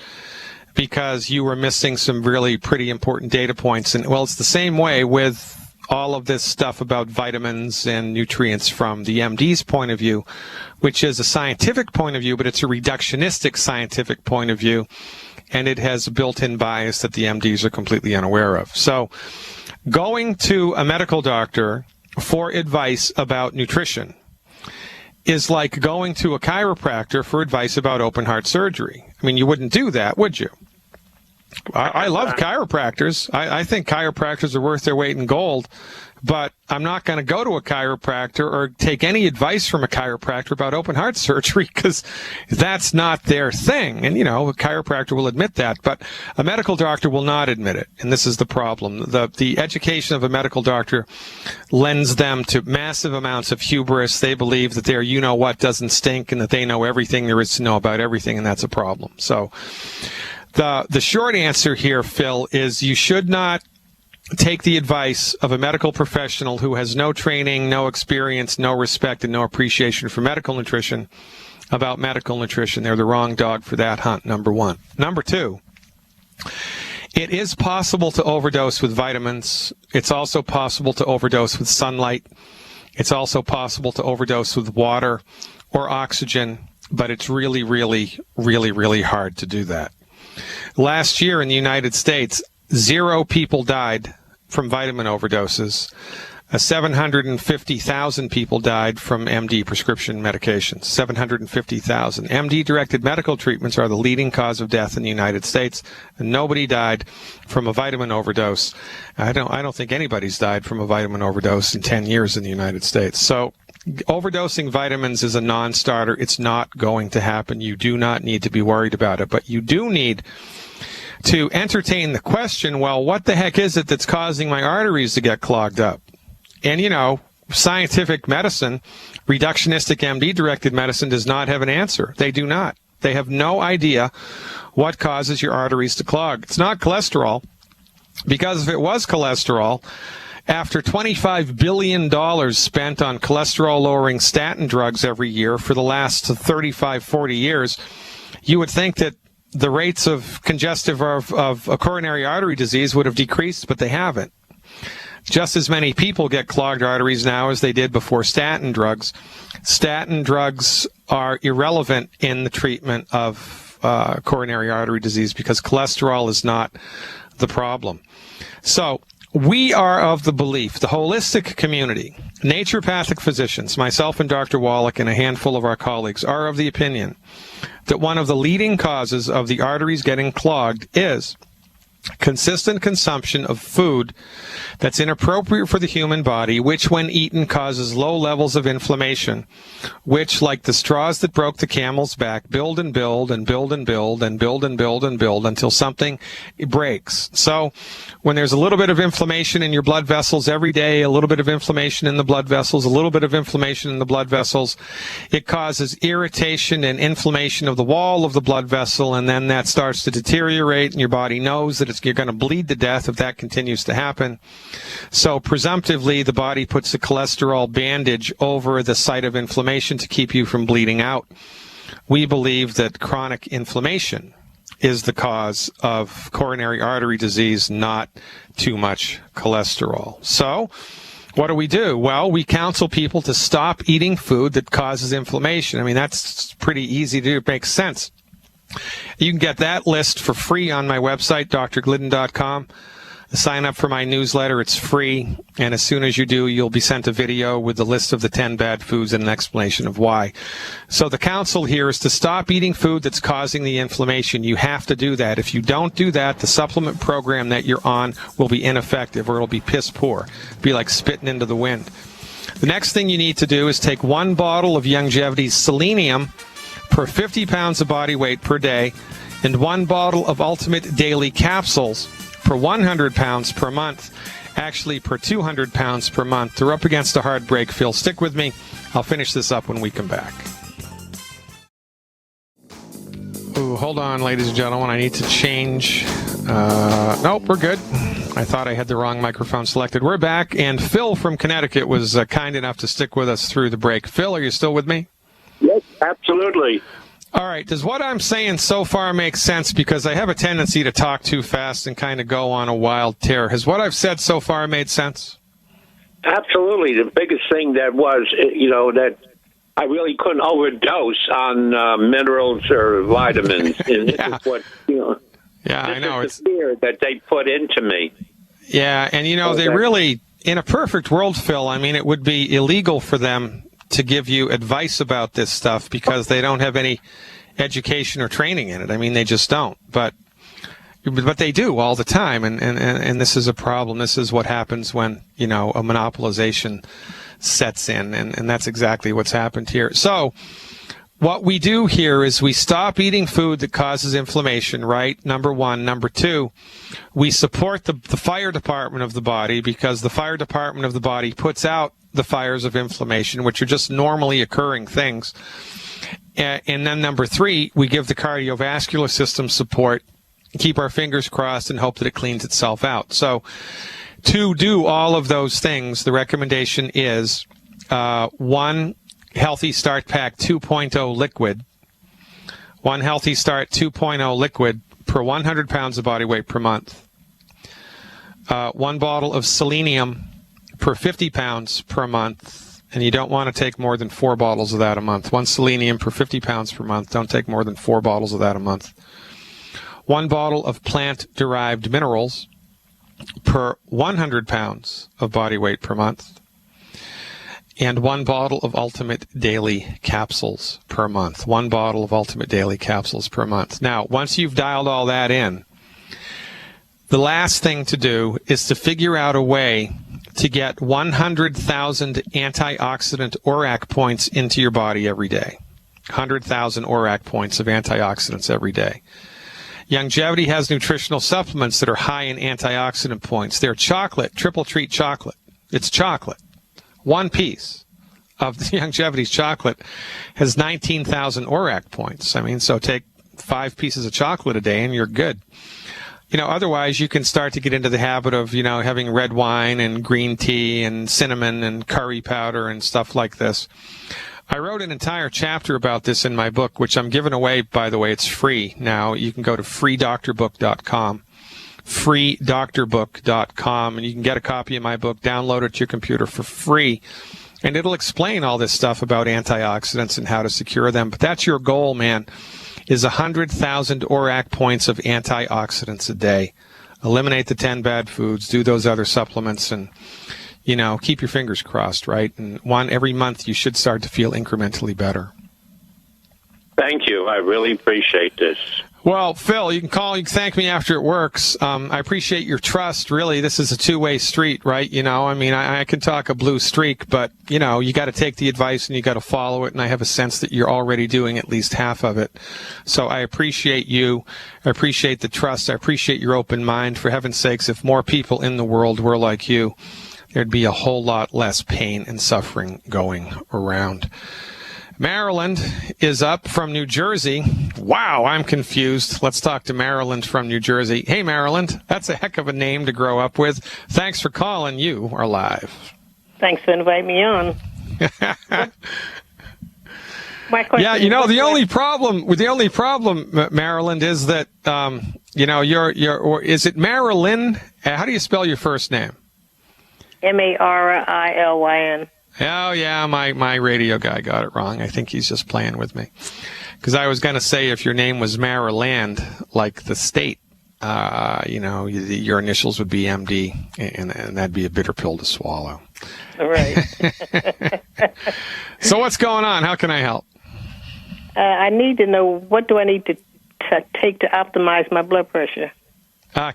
because you were missing some really pretty important data points. And, well, it's the same way with all of this stuff about vitamins and nutrients from the MD's point of view, which is a scientific point of view, but it's a reductionistic scientific point of view, and it has a built-in bias that the MDs are completely unaware of. So going to a medical doctor for advice about nutrition is like going to a chiropractor for advice about open heart surgery. I mean, you wouldn't do that, would you? I love chiropractors. I think chiropractors are worth their weight in gold, but I'm not going to go to a chiropractor or take any advice from a chiropractor about open heart surgery, because that's not their thing. And, a chiropractor will admit that, but a medical doctor will not admit it. And this is the problem. The education of a medical doctor lends them to massive amounts of hubris. They believe that their you-know-what doesn't stink and that they know everything there is to know about everything, and that's a problem. So the short answer here, Phil, is you should not take the advice of a medical professional who has no training, no experience, no respect, and no appreciation for medical nutrition about medical nutrition. They're the wrong dog for that hunt, number one. Number two, It is possible to overdose with vitamins. It's also possible to overdose with sunlight. It's also possible to overdose with water or oxygen, but it's really, really, really, really hard to do that. Last year in the United States, 0 people died from vitamin overdoses. 750,000 people died from MD prescription medications. 750,000. MD-directed medical treatments are the leading cause of death in the United States, and nobody died from a vitamin overdose. I don't think anybody's died from a vitamin overdose in 10 years in the United States. So overdosing vitamins is a non-starter. It's not going to happen. You do not need to be worried about it, but you do need to entertain the question, well, what the heck is it that's causing my arteries to get clogged up? And, scientific medicine, reductionistic MD-directed medicine does not have an answer. They do not. They have no idea what causes your arteries to clog. It's not cholesterol, because if it was cholesterol, after $25 billion spent on cholesterol-lowering statin drugs every year for the last 35, 40 years, you would think that the rates of congestive of coronary artery disease would have decreased, but they haven't. Just as many people get clogged arteries now as they did before statin drugs. Statin drugs are irrelevant in the treatment of coronary artery disease because cholesterol is not the problem. So we are of the belief, the holistic community, naturopathic physicians, myself and Dr. Wallach and a handful of our colleagues are of the opinion that one of the leading causes of the arteries getting clogged is consistent consumption of food that's inappropriate for the human body, which when eaten causes low levels of inflammation, which, like the straws that broke the camel's back, build and build and build and build and build and build and build until something breaks. So when there's a little bit of inflammation in your blood vessels every day, a little bit of inflammation in the blood vessels, a little bit of inflammation in the blood vessels, it causes irritation and inflammation of the wall of the blood vessel, and then that starts to deteriorate, and your body knows that you're going to bleed to death if that continues to happen. So presumptively, the body puts a cholesterol bandage over the site of inflammation to keep you from bleeding out. We believe that chronic inflammation is the cause of coronary artery disease, not too much cholesterol. So what do? Well, we counsel people to stop eating food that causes inflammation. I mean, that's pretty easy to do. It makes sense. You can get that list for free on my website, drglidden.com. Sign up for my newsletter. It's free. And as soon as you do, you'll be sent a video with the list of the 10 bad foods and an explanation of why. So the counsel here is to stop eating food that's causing the inflammation. You have to do that. If you don't do that, the supplement program that you're on will be ineffective, or it'll be piss poor. It'll be like spitting into the wind. The next thing you need to do is take 1 bottle of Youngevity's selenium per 50 pounds of body weight per day, and 1 bottle of Ultimate Daily Capsules per 100 pounds per month, actually per 200 pounds per month. They're up against a hard break, Phil. Stick with me. I'll finish this up when we come back. Ooh, hold on, ladies and gentlemen. I need to change. Nope, we're good. I thought I had the wrong microphone selected. We're back, and Phil from Connecticut was kind enough to stick with us through the break. Phil, are you still with me? Yes, absolutely. All right. Does what I'm saying so far make sense? Because I have a tendency to talk too fast and kind of go on a wild tear. Has what I've said so far made sense? Absolutely. The biggest thing that was, that I really couldn't overdose on minerals or vitamins. And this is what, Yeah, I know. It's the fear that they put into me. Yeah, and they really, in a perfect world, Phil, I mean, it would be illegal for them to give you advice about this stuff because they don't have any education or training in it. I mean, they just don't. But they do all the time, and this is a problem. This is what happens when, a monopolization sets in, and that's exactly what's happened here. So what we do here is we stop eating food that causes inflammation, right? Number one. Number two, we support the fire department of the body, because the fire department of the body puts out the fires of inflammation, which are just normally occurring things. And then number three, we give the cardiovascular system support, keep our fingers crossed, and hope that it cleans itself out. So to do all of those things, the recommendation is 1 Healthy Start Pack 2.0 liquid, 1 Healthy Start 2.0 liquid per 100 pounds of body weight per month. 1 bottle of selenium per 50 pounds per month, and you don't want to take more than 4 bottles of that a month. 1 selenium per 50 pounds per month. Don't take more than 4 bottles of that a month. 1 bottle of plant-derived minerals per 100 pounds of body weight per month. And 1 bottle of Ultimate Daily Capsules per month. 1 bottle of Ultimate Daily Capsules per month. Now, once you've dialed all that in, the last thing to do is to figure out a way to get 100,000 antioxidant ORAC points into your body every day. 100,000 ORAC points of antioxidants every day. Youngevity has nutritional supplements that are high in antioxidant points. They're chocolate, triple treat chocolate. It's chocolate. 1 piece of the Youngevity's chocolate has 19,000 ORAC points. I mean, so take 5 pieces of chocolate a day and you're good. Otherwise you can start to get into the habit of, having red wine and green tea and cinnamon and curry powder and stuff like this. I wrote an entire chapter about this in my book, which I'm giving away, by the way. It's free now. You can go to freedoctorbook.com, freedoctorbook.com, and you can get a copy of my book, download it to your computer for free, and it'll explain all this stuff about antioxidants and how to secure them. But that's your goal, man, is 100,000 ORAC points of antioxidants a day. Eliminate the 10 bad foods, do those other supplements, and keep your fingers crossed, right? And every month you should start to feel incrementally better. Thank you. I really appreciate this. Well, Phil, you can thank me after it works. I appreciate your trust. Really, this is a two-way street, right? I can talk a blue streak, but, you got to take the advice and you got to follow it. And I have a sense that you're already doing at least half of it. So I appreciate you. I appreciate the trust. I appreciate your open mind. For heaven's sakes, if more people in the world were like you, there'd be a whole lot less pain and suffering going around. Maryland is up from New Jersey. Wow, I'm confused. Let's talk to Maryland from New Jersey. Hey, Maryland, that's a heck of a name to grow up with. Thanks for calling. You are live. Thanks for inviting me on. My question the only problem, Maryland, is that, is it Marilyn? How do you spell your first name? Marilyn. Oh, yeah, my radio guy got it wrong. I think he's just playing with me. Because I was going to say if your name was Maryland, like the state, your initials would be MD, and that'd be a bitter pill to swallow. Right. So what's going on? How can I help? I need to know, what do I need to take to optimize my blood pressure?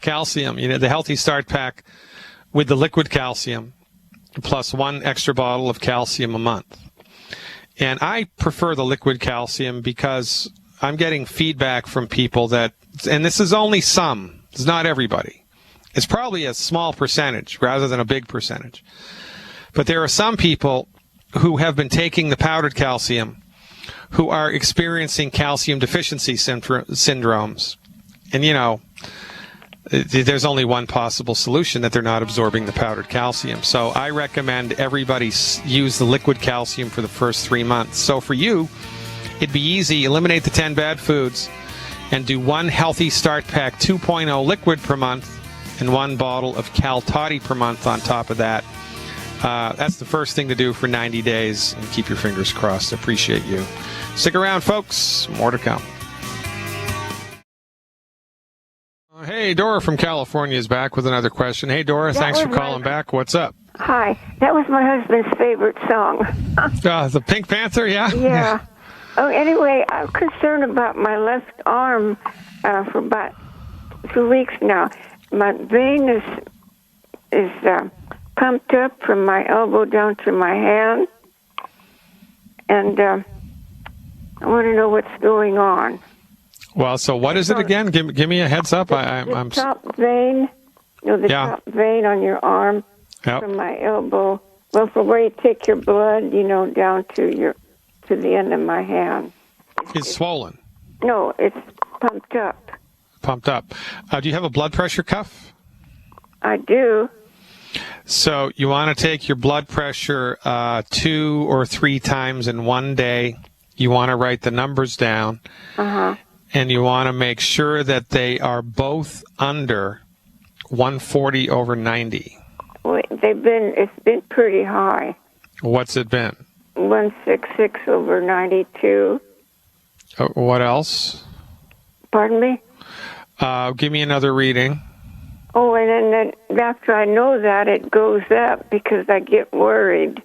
Calcium. The Healthy Start Pack with the liquid calcium, plus 1 extra bottle of calcium a month. And I prefer the liquid calcium because I'm getting feedback from people that, and this is only some, it's not everybody. It's probably a small percentage rather than a big percentage. But there are some people who have been taking the powdered calcium who are experiencing calcium deficiency syndromes. And, there's only one possible solution, that they're not absorbing the powdered calcium. So I recommend everybody use the liquid calcium for the first 3 months. So for you, it'd be easy. Eliminate the 10 bad foods and do 1 Healthy Start Pack 2.0 liquid per month and 1 bottle of Cal Toddy per month on top of that. That's the first thing to do for 90 days, and keep your fingers crossed. Appreciate you. Stick around, folks. More to come. Hey, Dora from California is back with another question. Hey, Dora, thanks for calling back. What's up? Hi. That was my husband's favorite song. The Pink Panther, yeah? Yeah. Oh, anyway, I'm concerned about my left arm for about 2 weeks now. My vein is pumped up from my elbow down to my hand, and I want to know what's going on. Well, so what is it again? Give me a heads up. The top vein, top vein on your arm, from my elbow. Well, from where you take your blood, down to the end of my hand. It's swollen. No, it's pumped up. Pumped up. Do you have a blood pressure cuff? I do. So you want to take your blood pressure 2 or 3 times in one day. You want to write the numbers down. Uh-huh. and you want to make sure that they are both under 140/90. It's been pretty high. What's it been? 166/92. What else? Pardon me? Give me another reading. Oh, and then after I know that, it goes up because I get worried.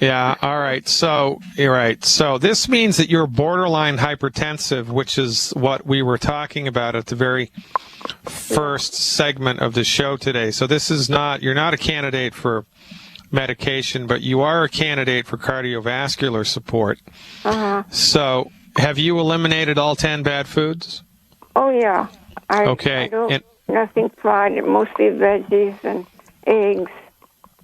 Yeah, all right. So, you're right. So this means that you're borderline hypertensive, which is what we were talking about at the very first segment of the show today. So this is you're not a candidate for medication, but you are a candidate for cardiovascular support. Uh-huh. So have you eliminated all 10 bad foods? Oh, yeah. Okay. I don't, nothing fried, mostly veggies and eggs.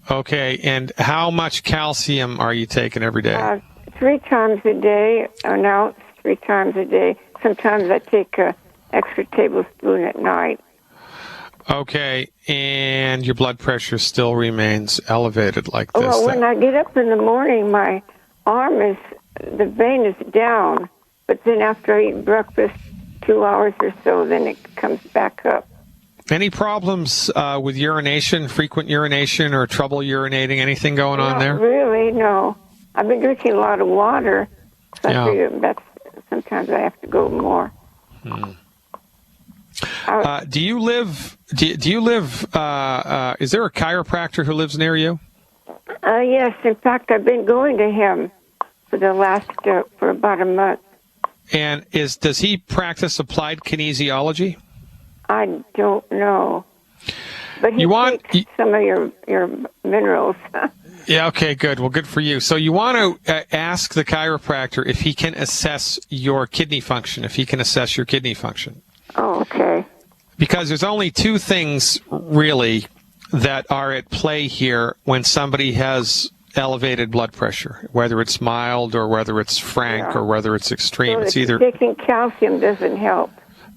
Okay, and how much calcium are you taking every day? 3 times a day, an ounce 3 times a day. Sometimes I take an extra tablespoon at night. Okay, and your blood pressure still remains elevated like this? Well, when I get up in the morning, my the vein is down, but then after I eat breakfast, 2 hours or so, then it comes back up. Any problems with urination, frequent urination, or trouble urinating? Anything going on there? Not really, no. I've been drinking a lot of water, so I figure sometimes I have to go more. Do you live? Is there a chiropractor who lives near you? Yes, in fact, I've been going to him for the last for about a month. And does he practice applied kinesiology? I don't know, but he takes some of your minerals. Yeah. Okay. Good. Well, good for you. So you want to ask the chiropractor if he can assess your kidney function. If he can assess your kidney function. Oh, okay. Because there's only 2 things really that are at play here when somebody has elevated blood pressure, whether it's mild or whether it's frank or whether it's extreme. So it's either taking calcium doesn't help.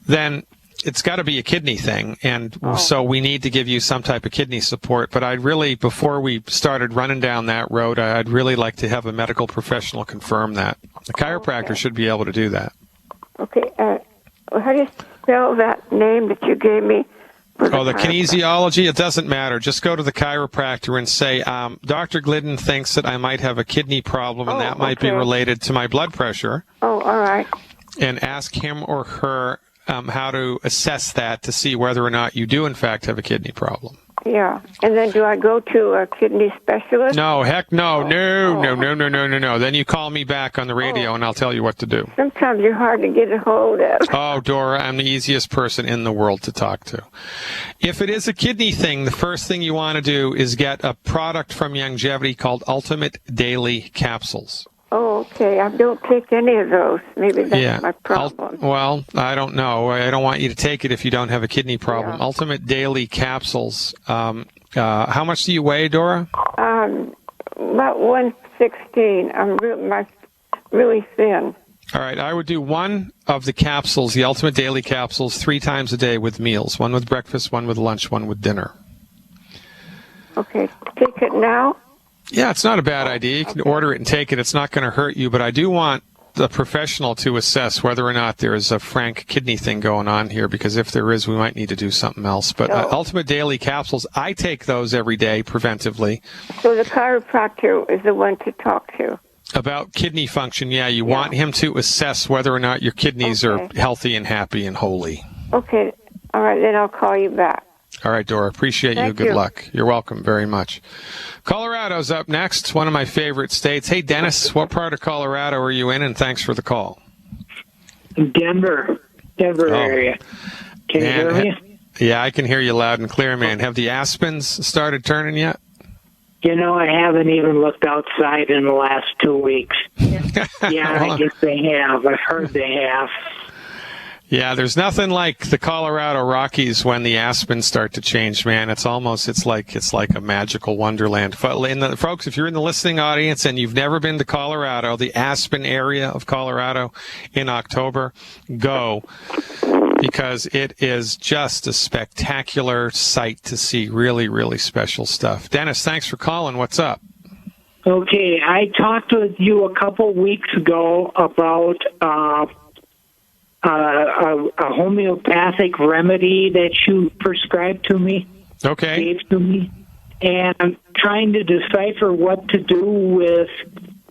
Then it's got to be a kidney thing, and so we need to give you some type of kidney support. But I'd really, before we started running down that road, I'd really like to have a medical professional confirm that. The chiropractor should be able to do that. Okay. How do you spell that name that you gave me? The kinesiology, it doesn't matter. Just go to the chiropractor and say, Dr. Glidden thinks that I might have a kidney problem, and that might be related to my blood pressure. Oh, all right. And ask him or her how to assess that to see whether or not you do, in fact, have a kidney problem. Yeah. And then do I go to a kidney specialist? No, heck no. No. Then you call me back on the radio and I'll tell you what to do. Sometimes you're hard to get a hold of. Oh, Dora, I'm the easiest person in the world to talk to. If it is a kidney thing, the first thing you want to do is get a product from Youngevity called Ultimate Daily Capsules. Oh, okay. I don't take any of those. Maybe that's my problem. Well, I don't know. I don't want you to take it if you don't have a kidney problem. Yeah. Ultimate Daily Capsules. How much do you weigh, Dora? About 116. I'm really thin. All right. I would do one of the capsules, the Ultimate Daily Capsules, 3 times a day with meals. One with breakfast, one with lunch, one with dinner. Okay. Take it now? Yeah, it's not a bad idea. You can order it and take it. It's not going to hurt you, but I do want the professional to assess whether or not there is a frank kidney thing going on here, because if there is, we might need to do something else. But Ultimate Daily Capsules, I take those every day preventively. So the chiropractor is the one to talk to? About kidney function, you want him to assess whether or not your kidneys are healthy and happy and holy. Okay. All right, then I'll call you back. All right, Dora. Appreciate you. Good luck. You're welcome very much. Colorado's up next, one of my favorite states. Hey, Dennis, what part of Colorado are you in? And thanks for the call. Denver area. Can you hear me? Yeah, I can hear you loud and clear, man. Have the aspens started turning yet? You know, I haven't even looked outside in the last 2 weeks. I guess they have. I've heard they have. Yeah, there's nothing like the Colorado Rockies when the aspens start to change, man. It's like a magical wonderland. Folks, if you're in the listening audience and you've never been to Colorado, the Aspen area of Colorado in October, go, because it is just a spectacular sight to see. Really, really special stuff. Dennis, thanks for calling. What's up? Okay, I talked with you a couple weeks ago about a homeopathic remedy that you prescribed to me, Okay. gave to me, and I'm trying to decipher what to do with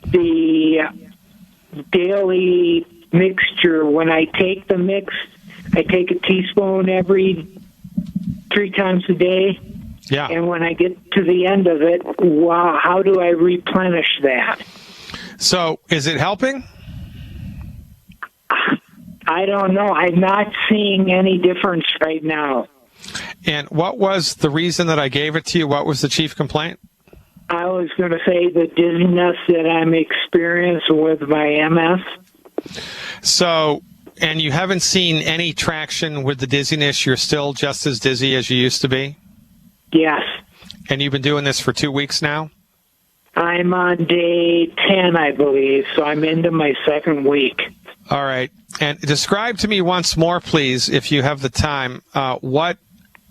the daily mixture. When I take the mix, I take a teaspoon every 3 times a day. Yeah. And when I get to the end of it, how do I replenish that? So, is it helping? I don't know. I'm not seeing any difference right now. And what was the reason that I gave it to you? What was the chief complaint? I was going to say the dizziness that I'm experiencing with my MS. So, and you haven't seen any traction with the dizziness? You're still just as dizzy as you used to be? Yes. And you've been doing this for 2 weeks now? I'm on day 10, I believe, so I'm into my second week. All right. And describe to me once more, please, if you have the time, what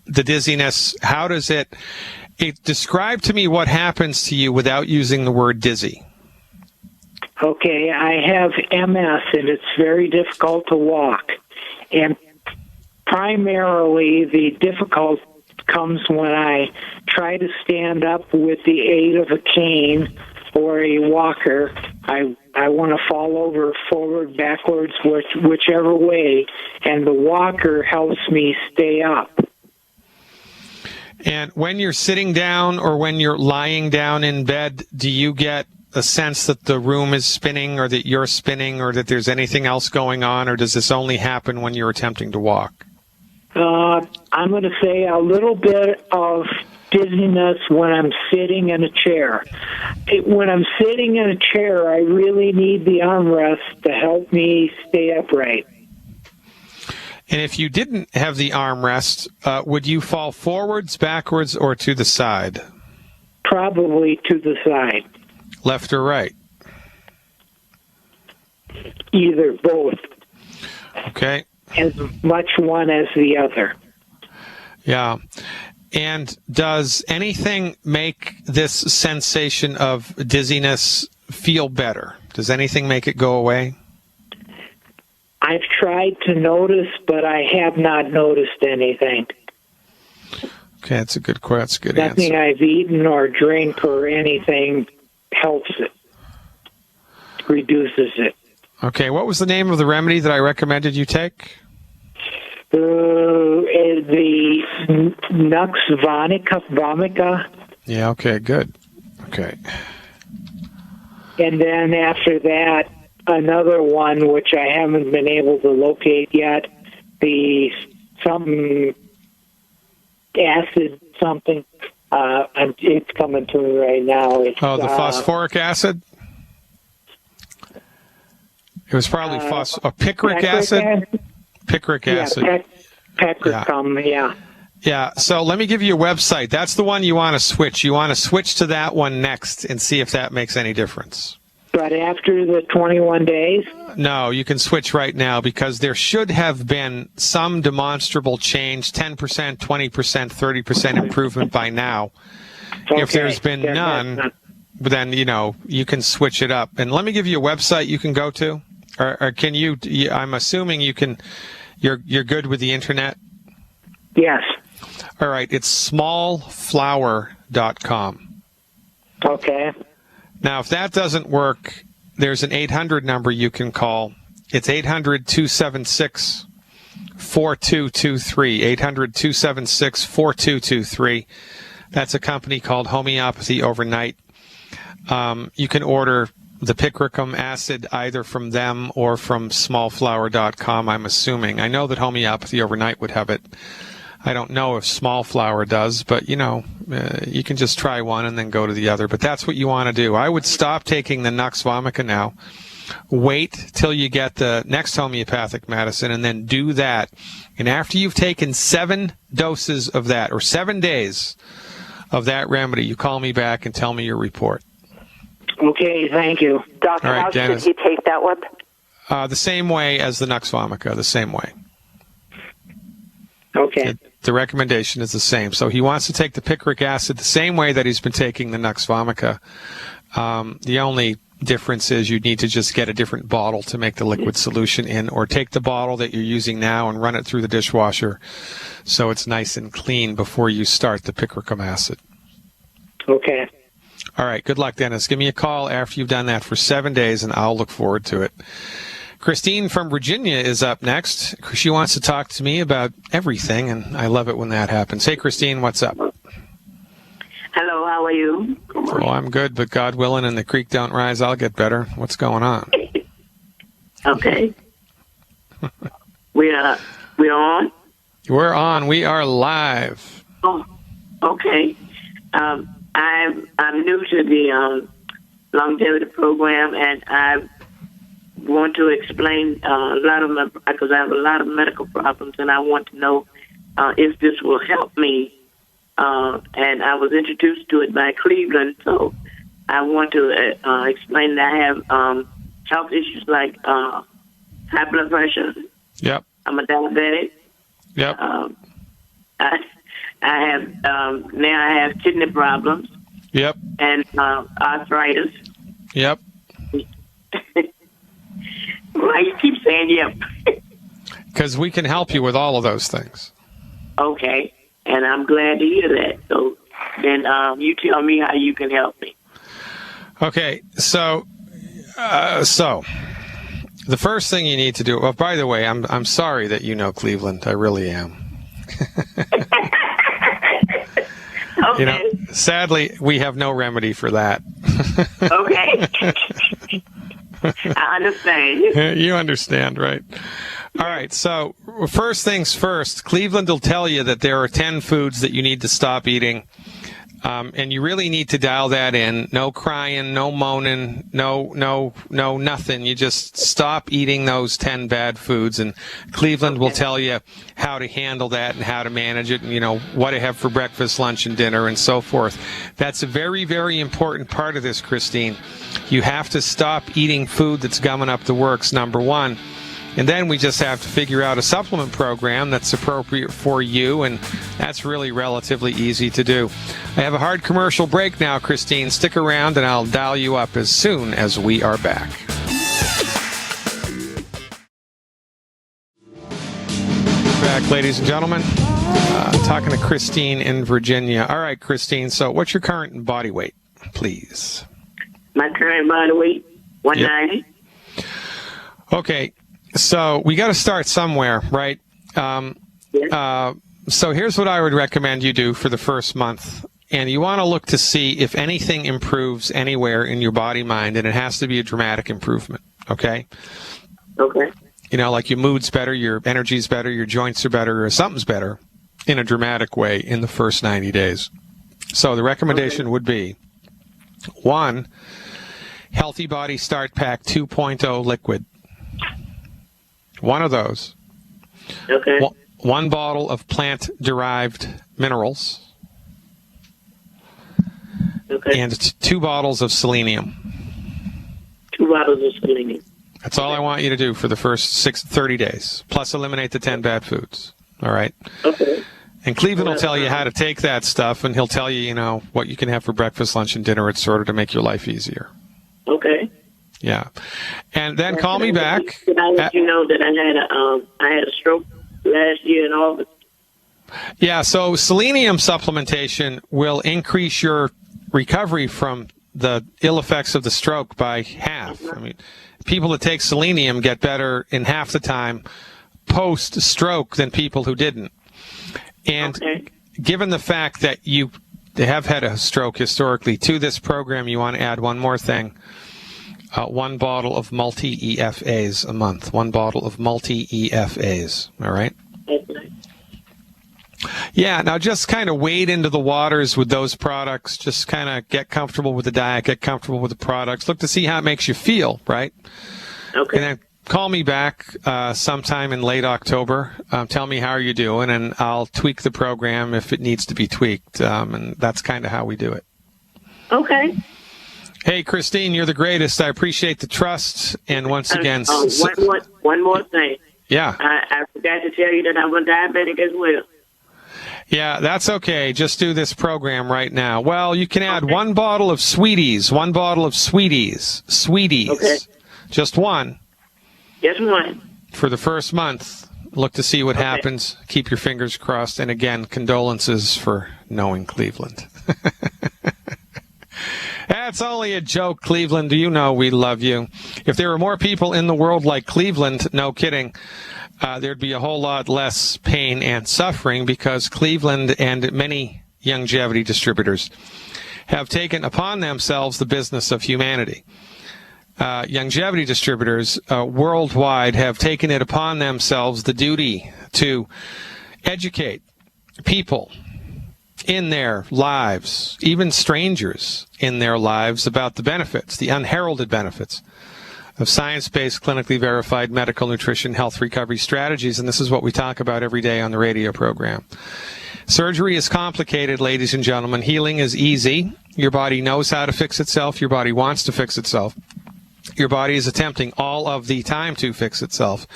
the dizziness, how does it describe to me what happens to you without using the word dizzy. Okay, I have MS, and it's very difficult to walk. And primarily, the difficulty comes when I try to stand up with the aid of a cane or a walker. I want to fall over forward, backwards, whichever way, and the walker helps me stay up. And when you're sitting down or when you're lying down in bed, do you get a sense that the room is spinning or that you're spinning or that there's anything else going on, or does this only happen when you're attempting to walk? I'm going to say a little bit of dizziness when I'm sitting in a chair. When I'm sitting in a chair, I really need the armrest to help me stay upright. And if you didn't have the armrest, would you fall forwards, backwards, or to the side? Probably to the side. Left or right? Either, both. Okay. As much one as the other. Yeah. And does anything make this sensation of dizziness feel better? Does anything make it go away? I've tried to notice, but I have not noticed anything. Okay, that's a good answer. Nothing I've eaten or drank or anything helps it, reduces it. Okay, what was the name of the remedy that I recommended you take? The Nux Vomica. Yeah, okay, good. Okay. And then after that, another one which I haven't been able to locate yet, the something acid something. It's coming to me right now. It's, the phosphoric acid? It was probably picric acid? Picric acid. Pecricum, yeah. Yeah, so let me give you a website. That's the one you want to switch. You want to switch to that one next and see if that makes any difference. But after the 21 days? No, you can switch right now because there should have been some demonstrable change, 10%, 20%, 30% improvement by now. Okay. If there's been none, then, you can switch it up. And let me give you a website you can go to. Or can you, I'm assuming you're good with the internet? Yes. All right, it's smallflower.com. Okay. Now, if that doesn't work, there's an 800 number you can call. It's 800-276-4223, 800-276-4223. That's a company called Homeopathy Overnight. You can order the Picricum acid either from them or from smallflower.com, I'm assuming. I know that Homeopathy Overnight would have it. I don't know if Smallflower does, but, you can just try one and then go to the other. But that's what you want to do. I would stop taking the Nux Vomica now. Wait till you get the next homeopathic medicine and then do that. And after you've taken 7 doses of that, or 7 days of that remedy, you call me back and tell me your report. Okay, thank you. Doctor, right, how Dennis. should he take that one? The same way as the Nux Vomica, the same way. Okay. The recommendation is the same. So he wants to take the picric acid the same way that he's been taking the Nux Vomica. The only difference is you need to just get a different bottle to make the liquid solution in, or take the bottle that you're using now and run it through the dishwasher so it's nice and clean before you start the picrocum acid. Okay. All right. Good luck, Dennis. Give me a call after you've done that for 7 days, and I'll look forward to it. Christine from Virginia is up next. She wants to talk to me about everything, and I love it when that happens. Hey, Christine, what's up? Hello, how are you? Oh, I'm good, but God willing and the creek don't rise, I'll get better. What's going on? Okay. We're on? We're on. We are live. Oh, okay. I'm new to the longevity program, and I want to explain a lot of my, because I have a lot of medical problems, and I want to know if this will help me. And I was introduced to it by Cleveland, so I want to explain that I have health issues like high blood pressure. Yep. I'm a diabetic. Yep. I have now I have kidney problems. Yep. And arthritis. Yep. Why you keep saying yep? Because we can help you with all of those things. Okay. And I'm glad to hear that. So then you tell me how you can help me. Okay. So the first thing you need to do. Oh, by the way, I'm sorry that you know Cleveland. I really am. Okay. You know, sadly, we have no remedy for that. Okay. I understand. You understand, right? All right. So first things first, Cleveland will tell you that there are 10 foods that you need to stop eating. And you really need to dial that in. No crying, no moaning, no, nothing. You just stop eating those 10 bad foods, and Cleveland will tell you how to handle that and how to manage it, and, you know, what to have for breakfast, lunch, and dinner, and so forth. That's a very, very important part of this, Christine. You have to stop eating food that's gumming up the works, number one. And then we just have to figure out a supplement program that's appropriate for you, and that's really relatively easy to do. I have a hard commercial break now, Christine. Stick around, and I'll dial you up as soon as we are back. Back, ladies and gentlemen. Talking to Christine in Virginia. All right, Christine, so what's your current body weight, please? My current body weight, 190. Yep. Okay. So we got to start somewhere, right? So here's what I would recommend you do for the first month. And you want to look to see if anything improves anywhere in your body, mind, and it has to be a dramatic improvement, okay? Okay. You know, like your mood's better, your energy's better, your joints are better, or something's better in a dramatic way in the first 90 days. So the recommendation would be, 1, Healthy Body Start Pack 2.0 liquid. One of those. Okay. 1 bottle of plant-derived minerals. Okay. And 2 bottles of selenium. 2 bottles of selenium. That's all I want you to do for the first 30 days. Plus eliminate the 10 bad foods. All right? Okay. And Cleveland will tell you how to take that stuff, and he'll tell you, you know, what you can have for breakfast, lunch, and dinner. It's sort of to make your life easier. Okay. Yeah. And then call me back. Can I let you know that I had a stroke last year in August? Yeah, so selenium supplementation will increase your recovery from the ill effects of the stroke by half. I mean, people that take selenium get better in half the time post-stroke than people who didn't. And given the fact that you have had a stroke historically, to this program you want to add one more thing. 1 bottle of multi-EFAs a month. 1 bottle of multi-EFAs. All right? Okay. Yeah, now just kind of wade into the waters with those products. Just kind of get comfortable with the diet, get comfortable with the products. Look to see how it makes you feel, right? Okay. And then call me back sometime in late October. Tell me how you're doing, and I'll tweak the program if it needs to be tweaked. And that's kind of how we do it. Okay. Hey, Christine, you're the greatest. I appreciate the trust. And once again... one more thing. Yeah. I forgot to tell you that I'm a diabetic as well. Yeah, that's okay. Just do this program right now. Well, you can add one bottle of Sweeties. Sweeties. Okay. Just one. Just one. For the first month. Look to see what happens. Keep your fingers crossed. And again, condolences for knowing Cleveland. That's only a joke, Cleveland. Do you know we love you? If there were more people in the world like Cleveland, no kidding, there'd be a whole lot less pain and suffering, because Cleveland and many longevity distributors have taken upon themselves the business of humanity. Longevity distributors worldwide have taken it upon themselves the duty to educate people in their lives, even strangers in their lives, about the benefits, the unheralded benefits of science-based, clinically verified medical nutrition health recovery strategies. And this is what we talk about every day on the radio program. Surgery is complicated, ladies and gentlemen. Healing is easy. Your body knows how to fix itself. Your body wants to fix itself. Your body is attempting all of the time to fix itself.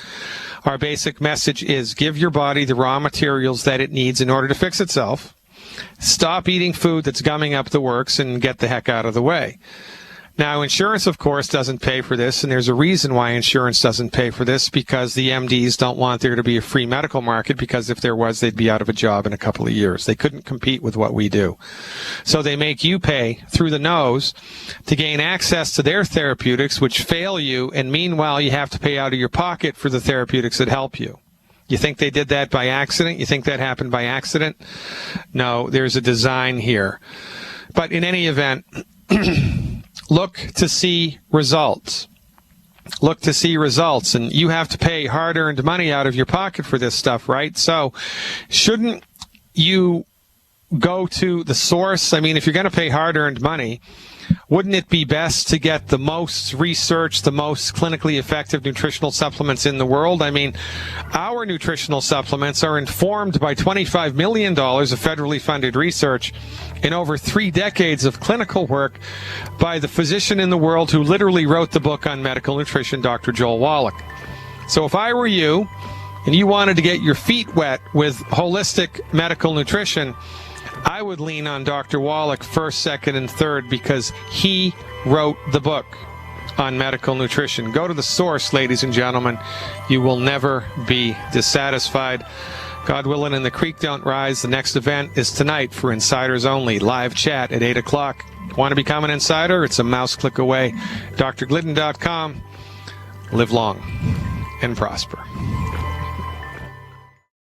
Our basic message is give your body the raw materials that it needs in order to fix itself. Stop eating food that's gumming up the works and get the heck out of the way. Now, insurance, of course, doesn't pay for this, and there's a reason why insurance doesn't pay for this, because the MDs don't want there to be a free medical market, because if there was, they'd be out of a job in a couple of years. They couldn't compete with what we do. So they make you pay through the nose to gain access to their therapeutics, which fail you, and meanwhile, you have to pay out of your pocket for the therapeutics that help you. You think they did that by accident? You think that happened by accident? No, there's a design here. But in any event, look to see results. Look to see results. And you have to pay hard-earned money out of your pocket for this stuff, right? So shouldn't you go to the source? I mean, if you're going to pay hard-earned money, wouldn't it be best to get the most research, the most clinically effective nutritional supplements in the world? I mean, our nutritional supplements are informed by $25 million of federally funded research and over 3 decades of clinical work by the physician in the world who literally wrote the book on medical nutrition, Dr. Joel Wallach. So if I were you and you wanted to get your feet wet with holistic medical nutrition, I would lean on Dr. Wallach first, second, and third, because he wrote the book on medical nutrition. Go to the source, ladies and gentlemen. You will never be dissatisfied. God willing, and the creek don't rise. The next event is tonight for insiders only. Live chat at 8 o'clock. Want to become an insider? It's a mouse click away. drglidden.com. Live long and prosper.